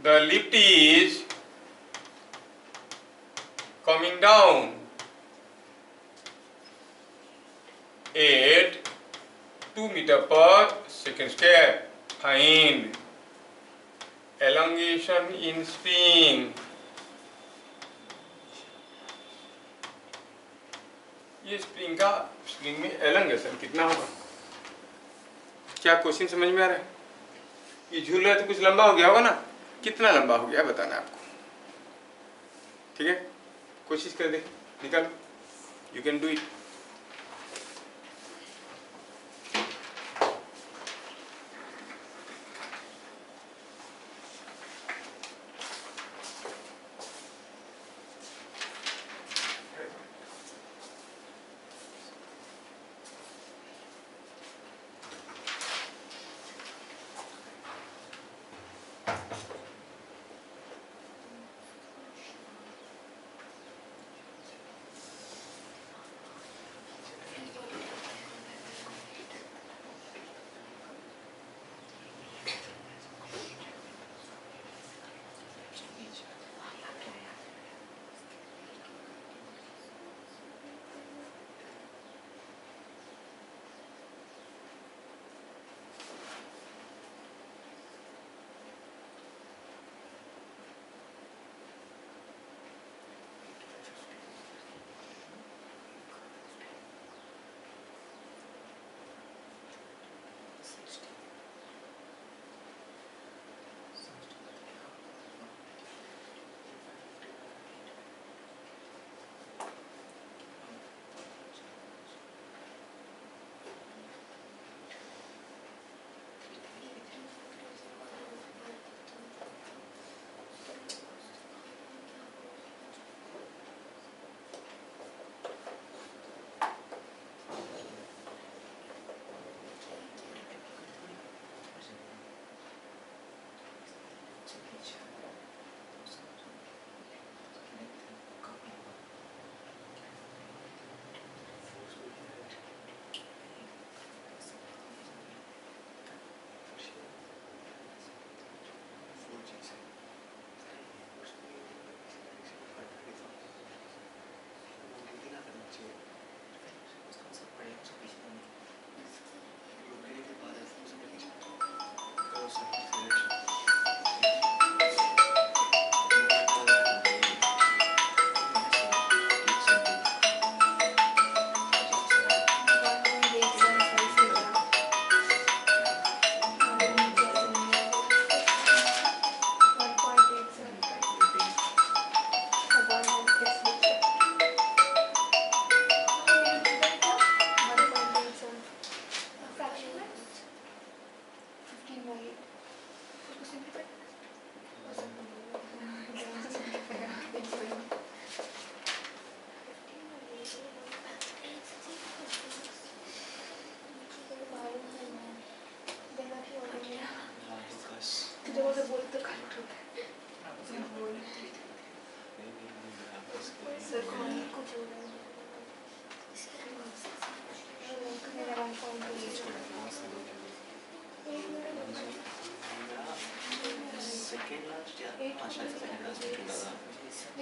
The lift is coming down at 2 meter per second square. Find elongation in spring. ये स्प्रिंग में एलोंगेशन कितना होगा? क्या क्वेश्चन समझ में आ रहा है? ये झूल रहा है तो कुछ लंबा हो गया होगा ना? कितना लंबा हो गया बताना है आपको। ठीक है, कोशिश कर दे, निकालो। You can do it.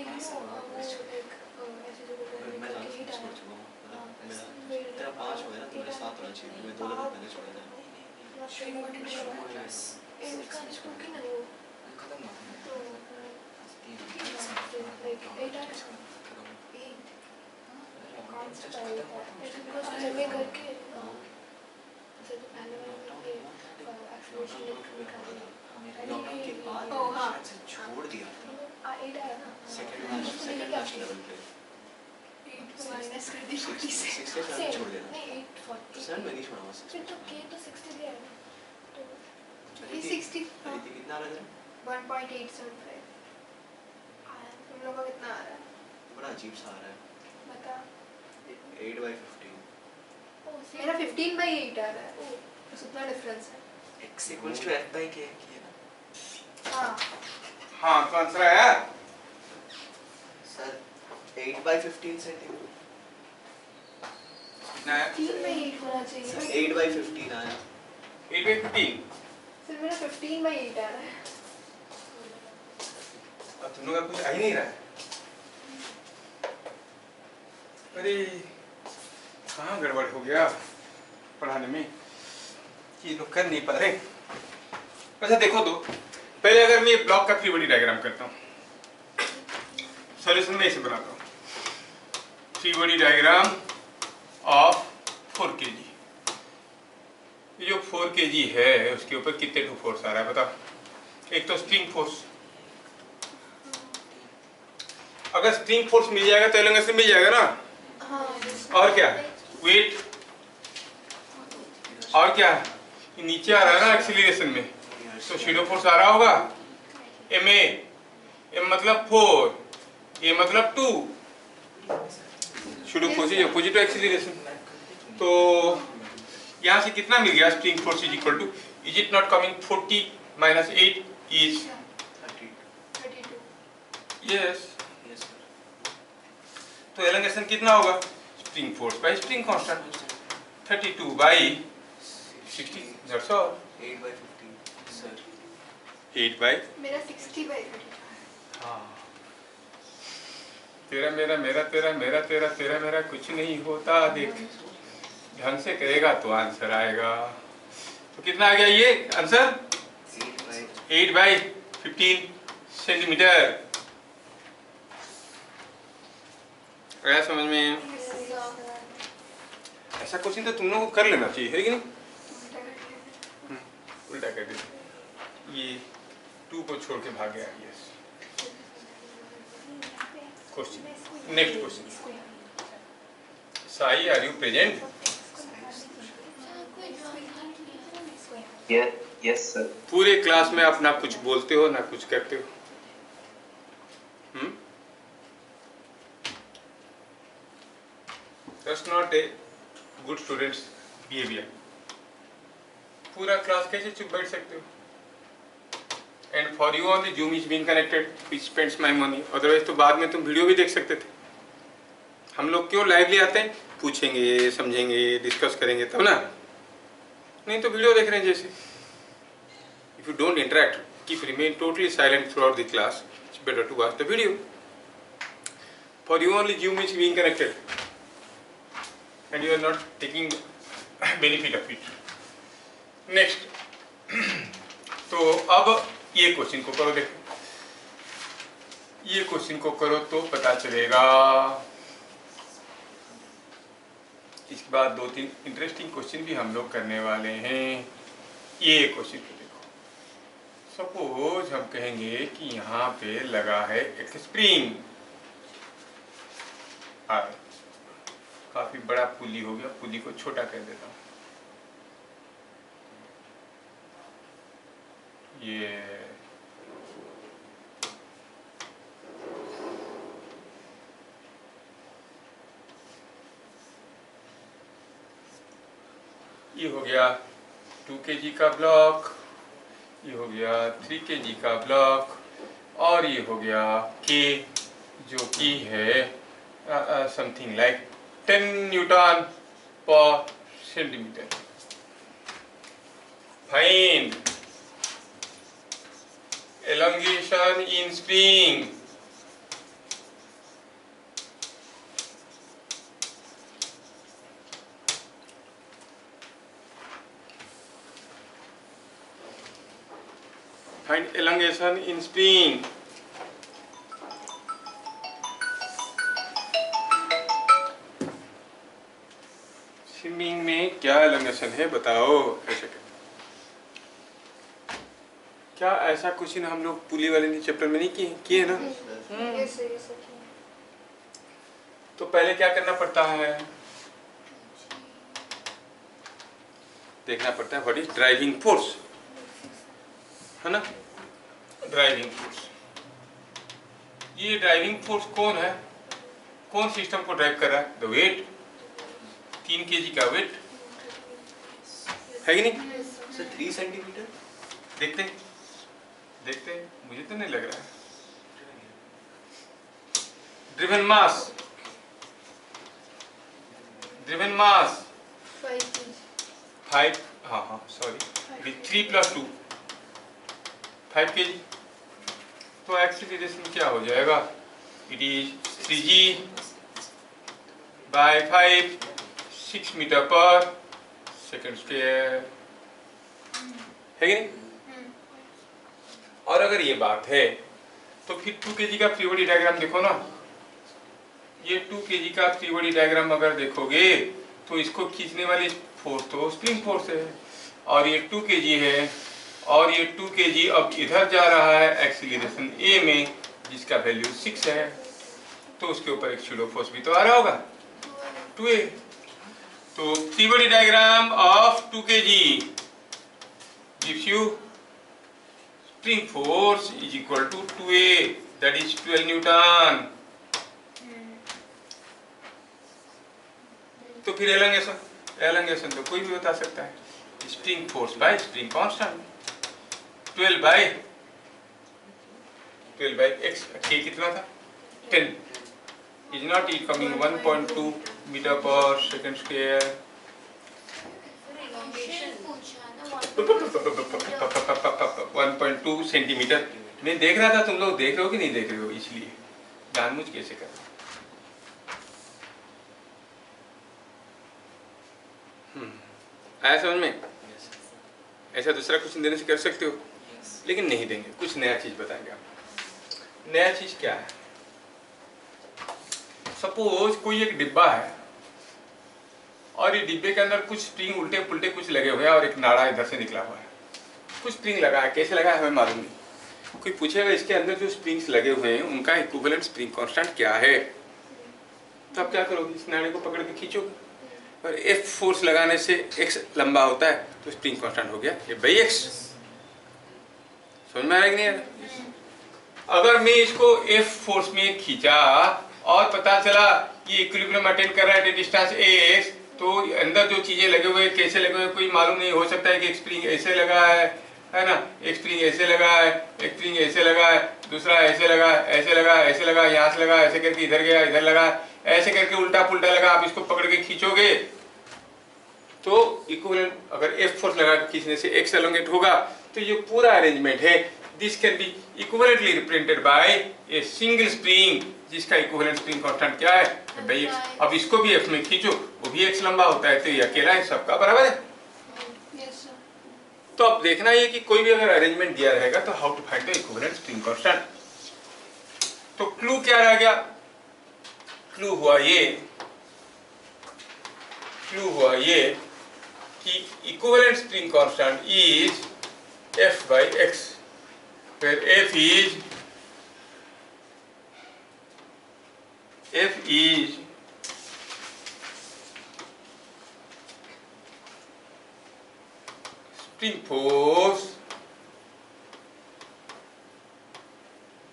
मैं जान छोड़ चुका हूँ, तेरा 5 हो गया ना, तो मेरे 7 होना चाहिए, मैं 2 लेवल पहले छोड़ा था। लॉकडाउन के बाद शायद से छोड़ दिया था, सेकंड लास्ट लेवल पे माइनस कर दी 60 से छोड़ दिया था। नहीं 840 सर मैं नहीं छोड़ा बस। फिर तो के तो 60 दिया है ना, तो अरे 60 हाँ कितना आ रहा है? 1.875 तुम लोगों का कितना आ रहा है? बड़ा अजीब सा आ रहा है, बता। 8/15 मेरा 15/8 आ रहा है। ओह बस उतना डिफरेंस है। x equals to f by k किया ना हाँ हाँ तो आंसर आया सर। 8/15 सेंटीमीटर, कितना है 3/8 होना चाहिए। 8/15 आया। 8/15। फिर मेरा 15/8 आ रहा है। अब तुम लोग का कुछ आ ही नहीं रहा है। अरे कहाँ गड़बड़ हो गया पढ़ाने में, ये लोग कर नहीं पा रहे। अच्छा देखो तो पहले अगर मैं ब्लॉक का फ्री बॉडी डायग्राम करता हूँ, सॉल्यूशन में इसे बनाता हूँ। Free body diagram of 4 kg। ये जो 4 kg है उसके ऊपर कितने टू फोर्स आ रहा है बताओ। एक तो स्प्रिंग फोर्स, अगर स्प्रिंग फोर्स मिल जाएगा तो एलोंगेशन मिल जाएगा ना। हाँ और क्या वेट, और क्या ये नीचे आ रहा है ना एक्सीलरेशन में, तो शैडो फोर्स आ रहा होगा। एम मतलब 4, ए मतलब 2, pseudo force is opposite to acceleration. तो यहाँ से कितना मिल गया spring force is equal to, is it not coming 40 - 8 is 32 yes. तो एलोंगेशन कितना होगा spring force by spring constant 32/60 that's all. 8/15 sir. 8 by मेरा 60/35 हाँ। तेरा मेरा मेरा तेरा मेरा तेरा तेरा मेरा कुछ नहीं होता। देख ढंग से करेगा तो आंसर आएगा। तो कितना आ गया ये आंसर 8/15 सेंटीमीटर। आया समझ में? ऐसा क्वेश्चन तो तुम लोगों को कर लेना चाहिए है कि नहीं। उल्टा कर दे, ये 2 को छोड़ के भाग गया। Yes question, next question. Psi R you present? Yes sir. पूरे क्लास में आप ना कुछ बोलते हो ना कुछ करते हो। That's not a good student's behavior. पूरा क्लास कैसे चुप बैठ सकते हो? And for you only Zoom is being connected, which spends my money. Otherwise तो बाद में तुम वीडियो भी देख सकते थे। हम लोग क्यों लाइवली आते हैं? पूछेंगे, समझेंगे, डिस्कस करेंगे तब ना। नहीं तो वीडियो देख रहे हैं जैसे। If you don't interact, keep remain totally silent throughout the class. It's better to watch the video. For you only Zoom is being connected, and you are not taking benefit of it. Next, तो अब ये question को करो। देखो ये question को करो तो पता चलेगा। इसके बाद 2-3 इंटरेस्टिंग क्वेश्चन भी हम लोग करने वाले हैं। ये क्वेश्चन को देखो। सपोज हम कहेंगे कि यहाँ पे लगा है एक स्प्रिंग, काफी बड़ा पुली हो गया, पुली को छोटा कर देता हूँ। ये हो गया 2 kg का ब्लॉक, ये हो गया 3 kg का ब्लॉक, और ये हो गया K जो कि है something like 10 Newton per centimeter. Find elongation in spring. Find elongation in spring. Spring में क्या एलोंगेशन है बताओ। ऐसे क्या ऐसा क्वेश्चन हम लोग पुली वाले चैप्टर में नहीं किए ना? तो पहले क्या करना पड़ता है, देखना पड़ता है व्हाट इज ड्राइविंग फोर्स, है ना? ड्राइविंग फोर्स, ये ड्राइविंग फोर्स कौन है, कौन सिस्टम को ड्राइव कर रहा है? द वेट, 3 kg का वेट है कि नहीं? सर 3 सेंटीमीटर देखते देखते, मुझे तो नहीं लग रहा है। ड्रिवन मास 5, हाँ सॉरी, 3 + 2 5 kg। तो एक्सीलरेशन क्या हो जाएगा? इट इज 3g by 5, 6 मीटर/s², है कि नहीं? और अगर ये बात है तो फिर 2 kg का फ्री बॉडी डायग्राम देखो ना। ये 2 kg का फ्री बॉडी डायग्राम अगर देखोगे तो इसको खींचने वाली फोर्स तो स्प्रिंग फोर्स है, और ये 2 kg है, और ये 2 kg अब इधर जा रहा है एक्सीलरेशन ए में जिसका वैल्यू 6 है, तो उसके ऊपर एक सूडो फोर्स भी तो आ रहा होगा 2a। तो free body diagram of 2 kg gives you spring force is equal to 2a, that is 12 Newton। तो फिर एलोंगेशन तो कोई भी बता सकता है, spring force by spring constant, 12 by x, k कितना था? 10, is not it coming 1.2 मीटर/s²। 1.2 centimetre. मैं देख रहा था, तुम लोग देख रहे हो कि नहीं देख रहे हो, इसलिए जानबूझ कैसे कर रहा। आया समझ में? ऐसा दूसरा क्वेश्चन देने से कर सकते हो, लेकिन नहीं देंगे, कुछ नया चीज बताएंगे आप। नया चीज क्या है? सपोज कोई एक डिब्बा है और ये डिब्बे के अंदर कुछ स्प्रिंग उल्टे पुल्टे कुछ लगे हुए हैं और एक नाड़ा इधर से निकला हुआ है। कुछ स्प्रिंग लगा है, कैसे लगा है हमें मालूम नहीं। कोई पूछेगा इसके अंदर जो स्प्रिंग्स लगे हुए हैं उनका इक्विवेलेंट स्प्रिंग कांस्टेंट क्या है, तो आप क्या करोगे? इस नाड़े को पकड़ के खींचोगे, और F फोर्स लगाने से x लंबा होता है तो स्प्रिंग कांस्टेंट हो गया F/x। समझ में आ रहा है कि नहीं आ रहा? अगर मैं इसको F फोर्स में खींचा और पता चला कि इक्विलिब्रियम अटेन कर रहा है एट डिस्टेंस x, तो अंदर जो चीजें लगे हुए कैसे लगे हुए कोई मालूम नहीं। हो सकता है कि एक स्प्रिंग ऐसे लगा है ना, एक स्प्रिंग ऐसे लगा है, एक स्प्रिंग ऐसे लगा है, दूसरा ऐसे लगा, ऐसे लगा, ऐसे लगा, यहाँ से लगा, ऐसे करके इधर गया, इधर लगा, ऐसे करके उल्टा पुल्टा लगा। आप इसको पकड़ के खींचोगे तो इक्विवेलेंट, अगर F फोर्स लगा के खींचने से x एलोंगेट होगा, तो ये पूरा अरेंजमेंट है। This can be equivalently represented by a single spring जिसका इक्विवेलेंट स्प्रिंग कांस्टेंट क्या है? F/x। अब इसको भी F में खींचो, वो भी x लंबा होता है, तो ये अकेला है, सबका बराबर है। तो अब देखना ये कि कोई भी अगर अरेंजमेंट दिया रहेगा तो how to find the equivalent spring constant. तो क्लू क्या रह गया? क्लू हुआ ये कि equivalent spring constant is F/x, where F is spring force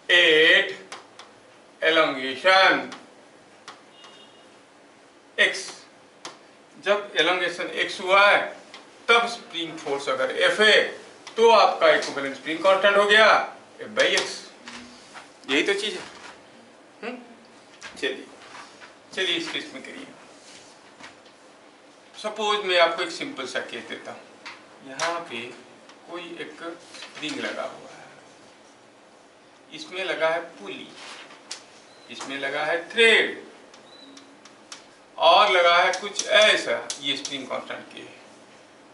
at elongation x। जब elongation x हुआ है तब स्प्रिंग फोर्स अगर F है तो आपका इक्विवेलेंट स्प्रिंग कांस्टेंट हो गया F/x। यही तो चीज है। चलिए इस केस में करिए। सपोज मैं आपको एक सिंपल सा केस देता हूँ। यहाँ पे कोई एक स्प्रिंग लगा हुआ है, इसमें लगा है पुली, इसमें लगा है थ्रेड, और लगा है कुछ ऐसा, ये स्प्रिंग कांस्टेंट के।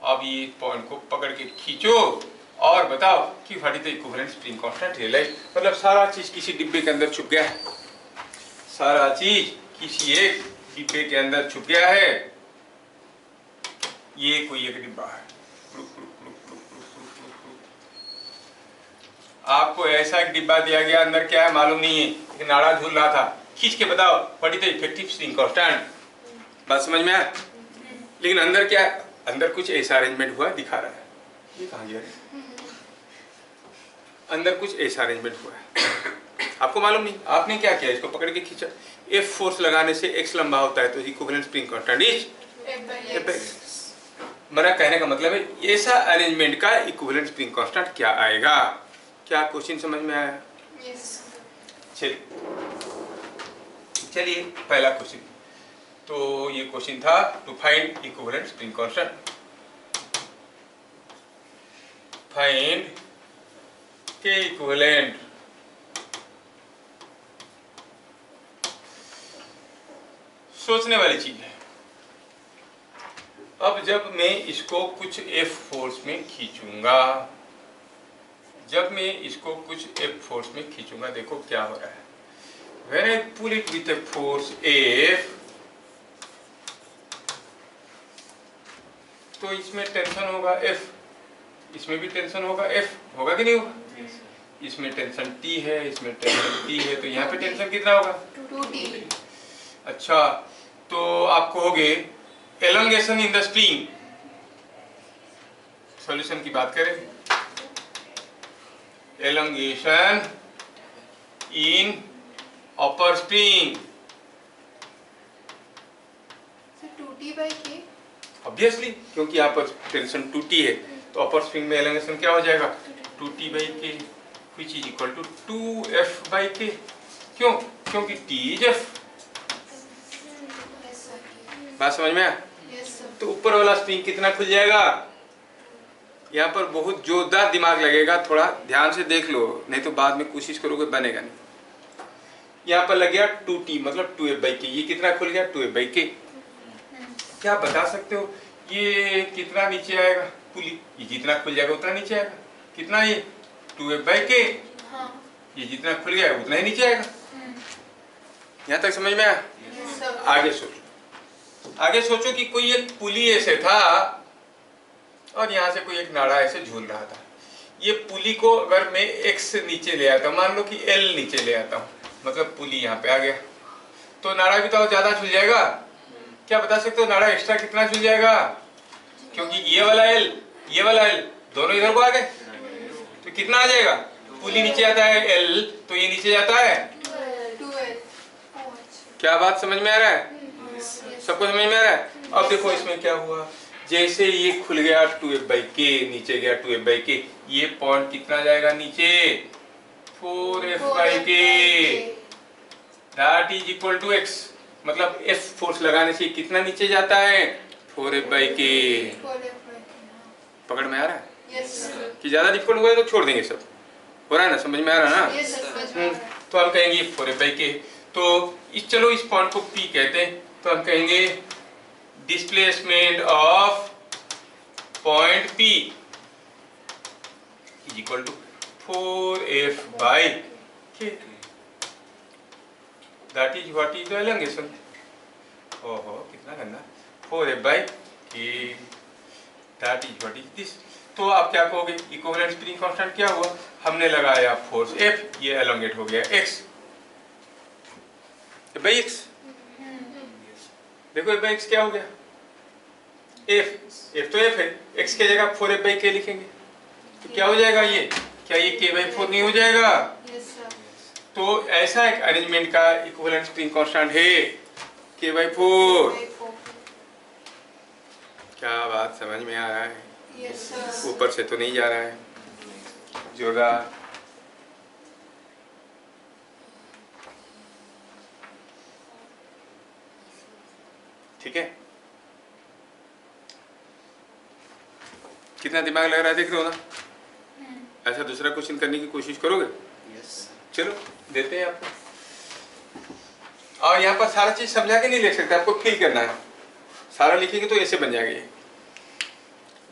अब ये पॉइंट को पकड़ के खींचो और बताओ कि what is the equivalent spring constant realise, मतलब सारा चीज किसी डिब्बे के अंदर छुप गया है, सारा चीज किसी एक डिब्बे के अंदर छुप गया है। ये कोई एक डिब्बा है, आपको ऐसा एक डिब्बा दिया गया, अंदर क्या है मालूम नहीं है, एक नाड़ा झूल रहा था, खींच के बताओ what is the effective spring constant. बात समझ में आया? लेकिन अंदर क्या है, अंदर कुछ ऐसा अरेंजमेंट हुआ दिखा रहा है, ये कहाँ गया, अंदर कुछ ऐसा अरेंजमेंट हुआ है, आपको मालूम नहीं, आपने क्या किया, इसको पकड़ के खींचा, F फोर्स लगाने से x लंबा होता है, तो equivalent spring constant is F/x। मेरा कहने का मतलब है ऐसा अरेंजमेंट का इक्विवेलेंट स्प्रिंग कांस्टेंट क्या आएगा। क्या क्वेश्चन समझ में आया? चलिए पहला क्वेश्चन, तो ये क्वेश्चन था to find equivalent spring constant, find K equivalent सोचने वाली चीज है। अब जब मैं इसको कुछ F फोर्स में खींचूंगा, जब मैं इसको कुछ F फोर्स में खींचूंगा, देखो क्या हो रहा है, when I pull it with a force F, तो इसमें टेंशन होगा F, इसमें भी टेंशन होगा F, होगा कि नहीं होगा? इसमें टेंशन T है, इसमें टेंशन T है, तो यहाँ पे टेंशन कितना होगा? 2T। अच्छा, तो आपको हो गए elongation in the spring. Solution की बात करें, एलोंगेशन इन अपर स्प्रिंग, 2T/K। ऑब्वियसली, क्योंकि यहाँ पर टेंशन 2T है, तो अपर स्प्रिंग में एलोंगेशन क्या हो जाएगा? 2T/K, which is equal to 2F/K। क्यों? क्योंकि T is F। बात समझ में आया? तो ऊपर वाला स्प्रिंग कितना खुल जाएगा? यहाँ पर बहुत जोरदार दिमाग लगेगा, थोड़ा ध्यान से देख लो, नहीं तो बाद में कोशिश करोगे बनेगा नहीं। यहाँ पर लग गया 2T मतलब 2F/K, ये कितना खुल गया? 2F/K। क्या बता सकते हो ये कितना नीचे आएगा? पुली, ये जितना खुल जाएगा उतना नीचे आएगा। कितना ये? 2F/K। ये जितना खुल गया उतना ही नीचे आएगा। यहाँ तक समझ में आया? आगे सोचो, आगे सोचो कि कोई एक पुली ऐसे था और यहाँ से कोई एक नाड़ा ऐसे झूल रहा था। ये पुली को अगर मैं x से नीचे ले आता, मान लो कि L नीचे ले आता हूँ, मतलब पुली यहाँ पे आ गया, तो नाड़ा भी तो ज्यादा झूल जाएगा। क्या बता सकते हो नाड़ा एक्स्ट्रा कितना झूल जाएगा? क्योंकि ये वाला L, ये वाला L दोनों इधर को आ गए, तो कितना आ जाएगा? पुली नीचे आता है L, तो ये नीचे जाता है 2L। क्या बात समझ में आ रहा है? सबको समझ में आ रहा है? अब देखो इसमें क्या हुआ, जैसे ये खुल गया 2F/K, नीचे गया 2F/K, ये पॉइंट कितना जाएगा नीचे? 4F/K, that is equal to x, मतलब F फोर्स लगाने से कितना नीचे जाता है? 4F/K। पकड़ में आ रहा है? कि ज्यादा डिफिकल्ट हुआ है तो छोड़ देंगे, सब हो रहा है ना, समझ में आ रहा है ना? तो हम कहेंगे 4F/K, तो चलो इस पॉइंट को P कहते हैं, तो हम कहेंगे displacement of point P is equal to 4F/K, that is what is the elongation. ओहो कितना गंदा, 4F/K, that is what is this. तो आप क्या कहोगे? इक्विवेलेंट स्प्रिंग कांस्टेंट क्या हुआ? हमने लगाया फोर्स F, ये एलोंगेट हो गया x F/x। देखो F/x क्या हो गया? F तो F है, x की जगह 4F/K लिखेंगे, तो क्या हो जाएगा ये? क्या ये K/4 नहीं हो जाएगा? तो ऐसा एक अरेंजमेंट का इक्विवेलेंट स्प्रिंग कांस्टेंट है K/4। क्या बात समझ में आ रहा है? ऊपर से तो नहीं जा रहा है जोरदार? ठीक है, कितना दिमाग लग रहा है देख रहे हो ना? ऐसा दूसरा क्वेश्चन करने की कोशिश करोगे? चलो देते हैं आपको, और यहाँ पर सारा चीज समझा के नहीं लिख सकते, आपको फील करना है। सारा लिखेंगे तो ऐसे बन जाएगा।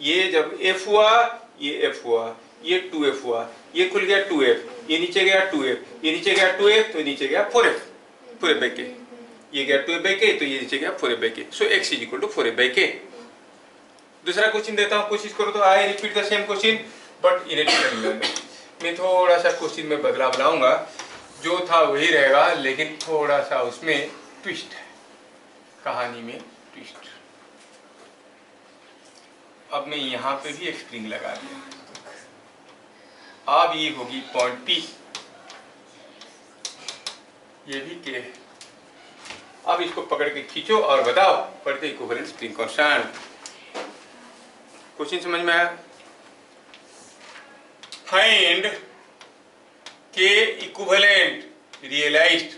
ये जब F हुआ, ये F हुआ, ये 2f हुआ, ये खुल गया 2f, ये नीचे गया 2f, ये नीचे गया 2f, तो नीचे गया 4f, 4f/k, ये गया 2f/k, तो ये नीचे गया 4f/k। सो x = 4f/k। दूसरा क्वेश्चन देता हूँ, कोशिश करो तो I repeat the same question but in a different manner. मैं थोड़ा सा क्वेश्चन में बदलाव लाऊंगा, जो था वही रहेगा, लेकिन थोड़ा सा उसमें ट्विस्ट है, कहानी में ट्विस्ट। अब मैं यहाँ पे भी एक स्प्रिंग लगा दिया, अब ये होगी पॉइंट P, ये भी K। अब इसको पकड़ के खींचो और बताओ what is the equivalent spring constant. Question समझ में आया? Find K equivalent realised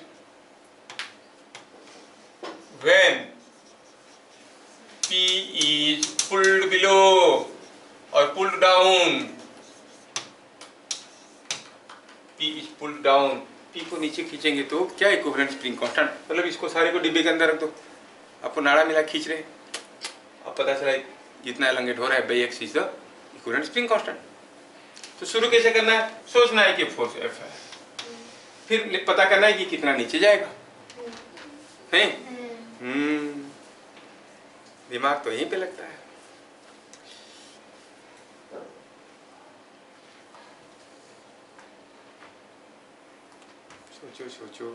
when P is pulled below or pulled down. P is pulled down. P को नीचे खींचेंगे तो क्या इक्विवेलेंट स्प्रिंग कांस्टेंट, मतलब इसको सारे को डिब्बे के अंदर रख दो, आपको नाड़ा मिला खींच रहे, अब पता चला जितना एलोंगेट हो रहा है by x is the equivalent spring constant. तो शुरू कैसे करना है? सोचना है कि फोर्स F है, फिर पता करना है कि कितना नीचे जाएगा, नहीं? दिमाग तो यहीं पे लगता है। सोचो सोचो,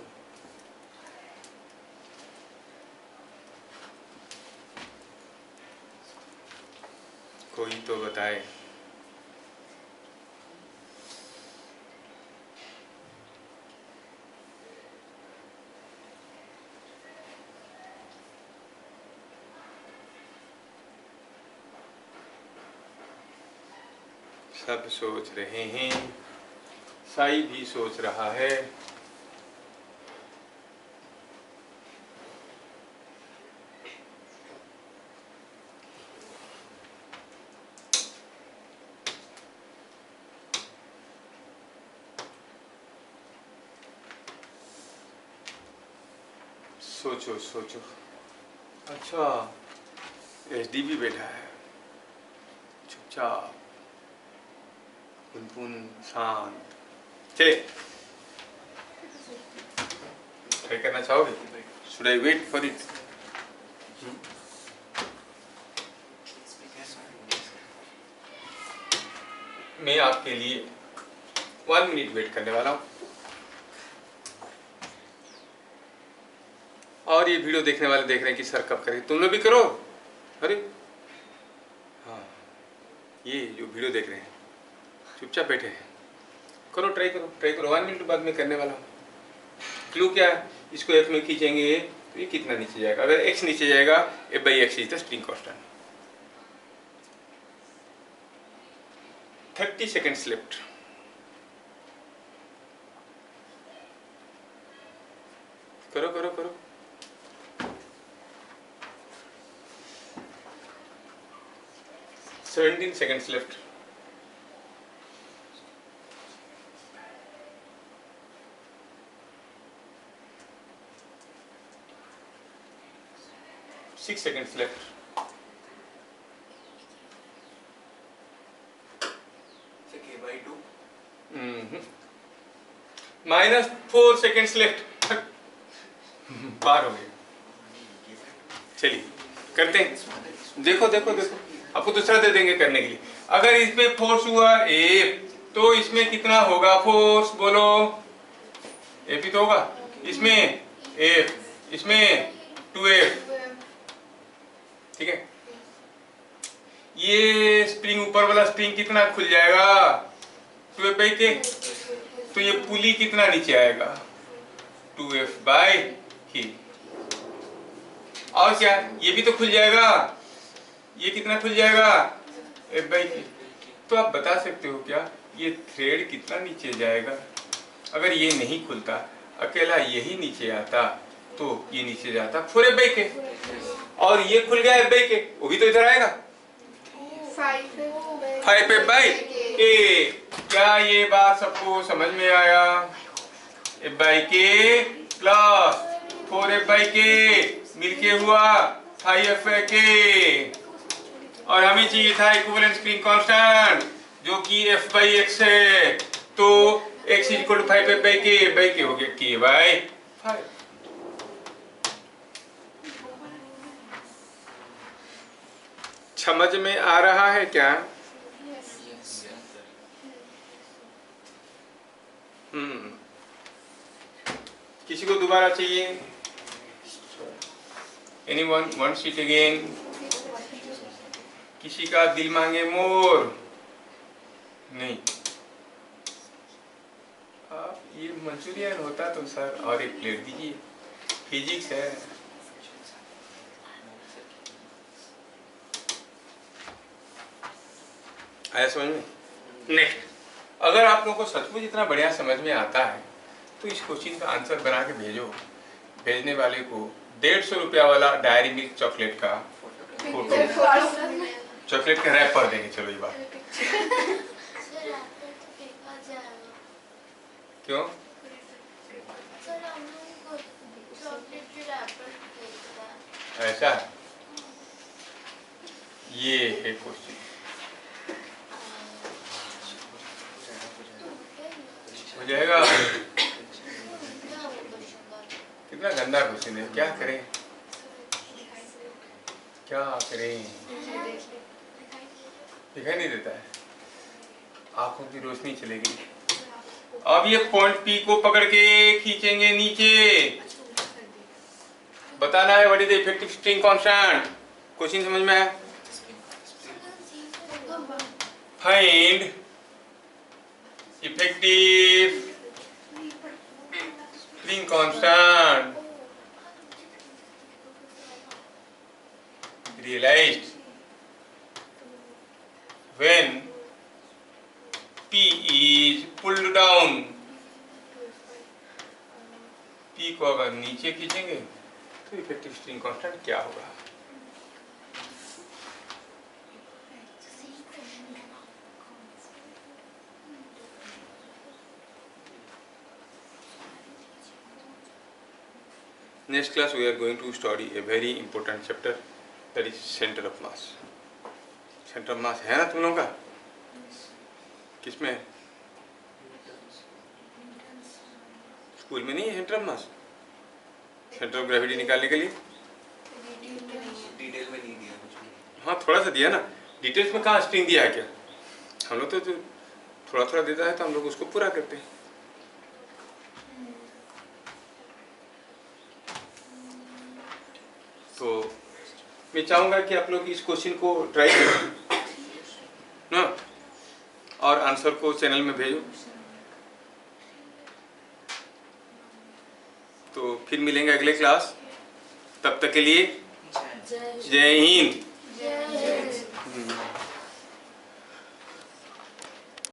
कोई तो बताए। सब सोच रहे हैं, साई भी सोच रहा है। सोचो सोचो। अच्छा, एसडी भी बैठा है, चुपचाप, पुन शांत। चले, ट्राई करना चाहोगे? Should I wait for it? मैं आपके लिए 1 मिनट वेट करने वाला हूँ, और ये वीडियो देखने वाले देख रहे हैं कि सर कब करें, तुम लोग भी करो। अरे हाँ, ये जो वीडियो देख रहे हैं चुपचाप बैठे हैं, करो, ट्राई करो, ट्राई करो। 1 मिनट बाद में करने वाला हूँ। क्लू क्या है? इसको F में खींचेंगे तो ये कितना नीचे जाएगा? अगर X नीचे जाएगा, F/x is the spring constant. 30 seconds left. करो करो करो। 17 seconds left. Six seconds left. -4 seconds left. पार हो गए। चलिए करते हैं, देखो देखो देखो, आपको दूसरा दे देंगे करने के लिए। अगर इसमें फोर्स हुआ F, तो इसमें कितना होगा फोर्स? बोलो, F ही तो होगा। इसमें F, इसमें 2F, ठीक है। ये स्प्रिंग, ऊपर वाला स्प्रिंग कितना खुल जाएगा? 2F/k। तो ये पुली कितना नीचे आएगा? 2F/k। और क्या, ये भी तो खुल जाएगा, ये कितना खुल जाएगा? F/k। तो आप बता सकते हो क्या ये थ्रेड कितना नीचे जाएगा? अगर ये नहीं खुलता, अकेला यही नीचे आता, तो ये नीचे जाता 4F/k, और ये खुल गया F/k, वो भी तो इधर आएगा 5F/k। क्या ये बात सबको समझ में आया? F/k प्लस 4F/k मिलके हुआ 5F/k, और हमें चाहिए था इक्विवेलेंट स्प्रिंग कांस्टेंट जो कि f बाई एक्स है, तो x इक्वल टू 5 बाई के हो गया k बाई 5। समझ में आ रहा है क्या? किसी को दोबारा चाहिए? Anyone one seat again? किसी का दिल मांगे मोर? नहीं। आप ये मंचूरियन होता तो सर और एक प्लेट दीजिए, फिजिक्स है। आया समझ में? नेक्स्ट, अगर आप लोगों को सचमुच इतना बढ़िया समझ में आता है तो इस क्वेश्चन का आंसर बना के भेजो। भेजने वाले को 150 रुपया वाला डायरी मिल्क चॉकलेट का फोटो, चॉकलेट का रैपर देंगे। चलो ये बात क्यों? ऐसा ये है क्वेश्चन। हो जाएगा? कितना गंदा क्वेश्चन है। क्या करें, क्या करें? दिखाई नहीं देता है, आंखों की रोशनी चलेगी। अब ये पॉइंट पी को पकड़ के खींचेंगे नीचे। बताना है what is the effective string constant. Question समझ में आया? Find effective spring constant realized when P is pulled down। P को अगर नीचे खींचेंगे तो इफेक्टिव स्प्रिंग कांस्टेंट क्या होगा? Next class we are going to study a very important chapter, that is center of mass। Centre of mass है ना तुम लोगों का? किसमें? स्कूल में नहीं है centre of mass? Centre of gravity निकालने के लिए डिटेल में नहीं दिया कुछ भी। हाँ थोड़ा सा दिया ना, डिटेल्स में कहाँ स्ट्रिंग दिया है क्या? हम लोग तो थोड़ा थोड़ा देता है तो हम लोग उसको पूरा करते हैं। तो मैं चाहूंगा कि आप लोग इस क्वेश्चन को ट्राई करें ना, और आंसर को चैनल में भेजो। तो फिर मिलेंगे अगले क्लास, तब तक के लिए जय हिंद।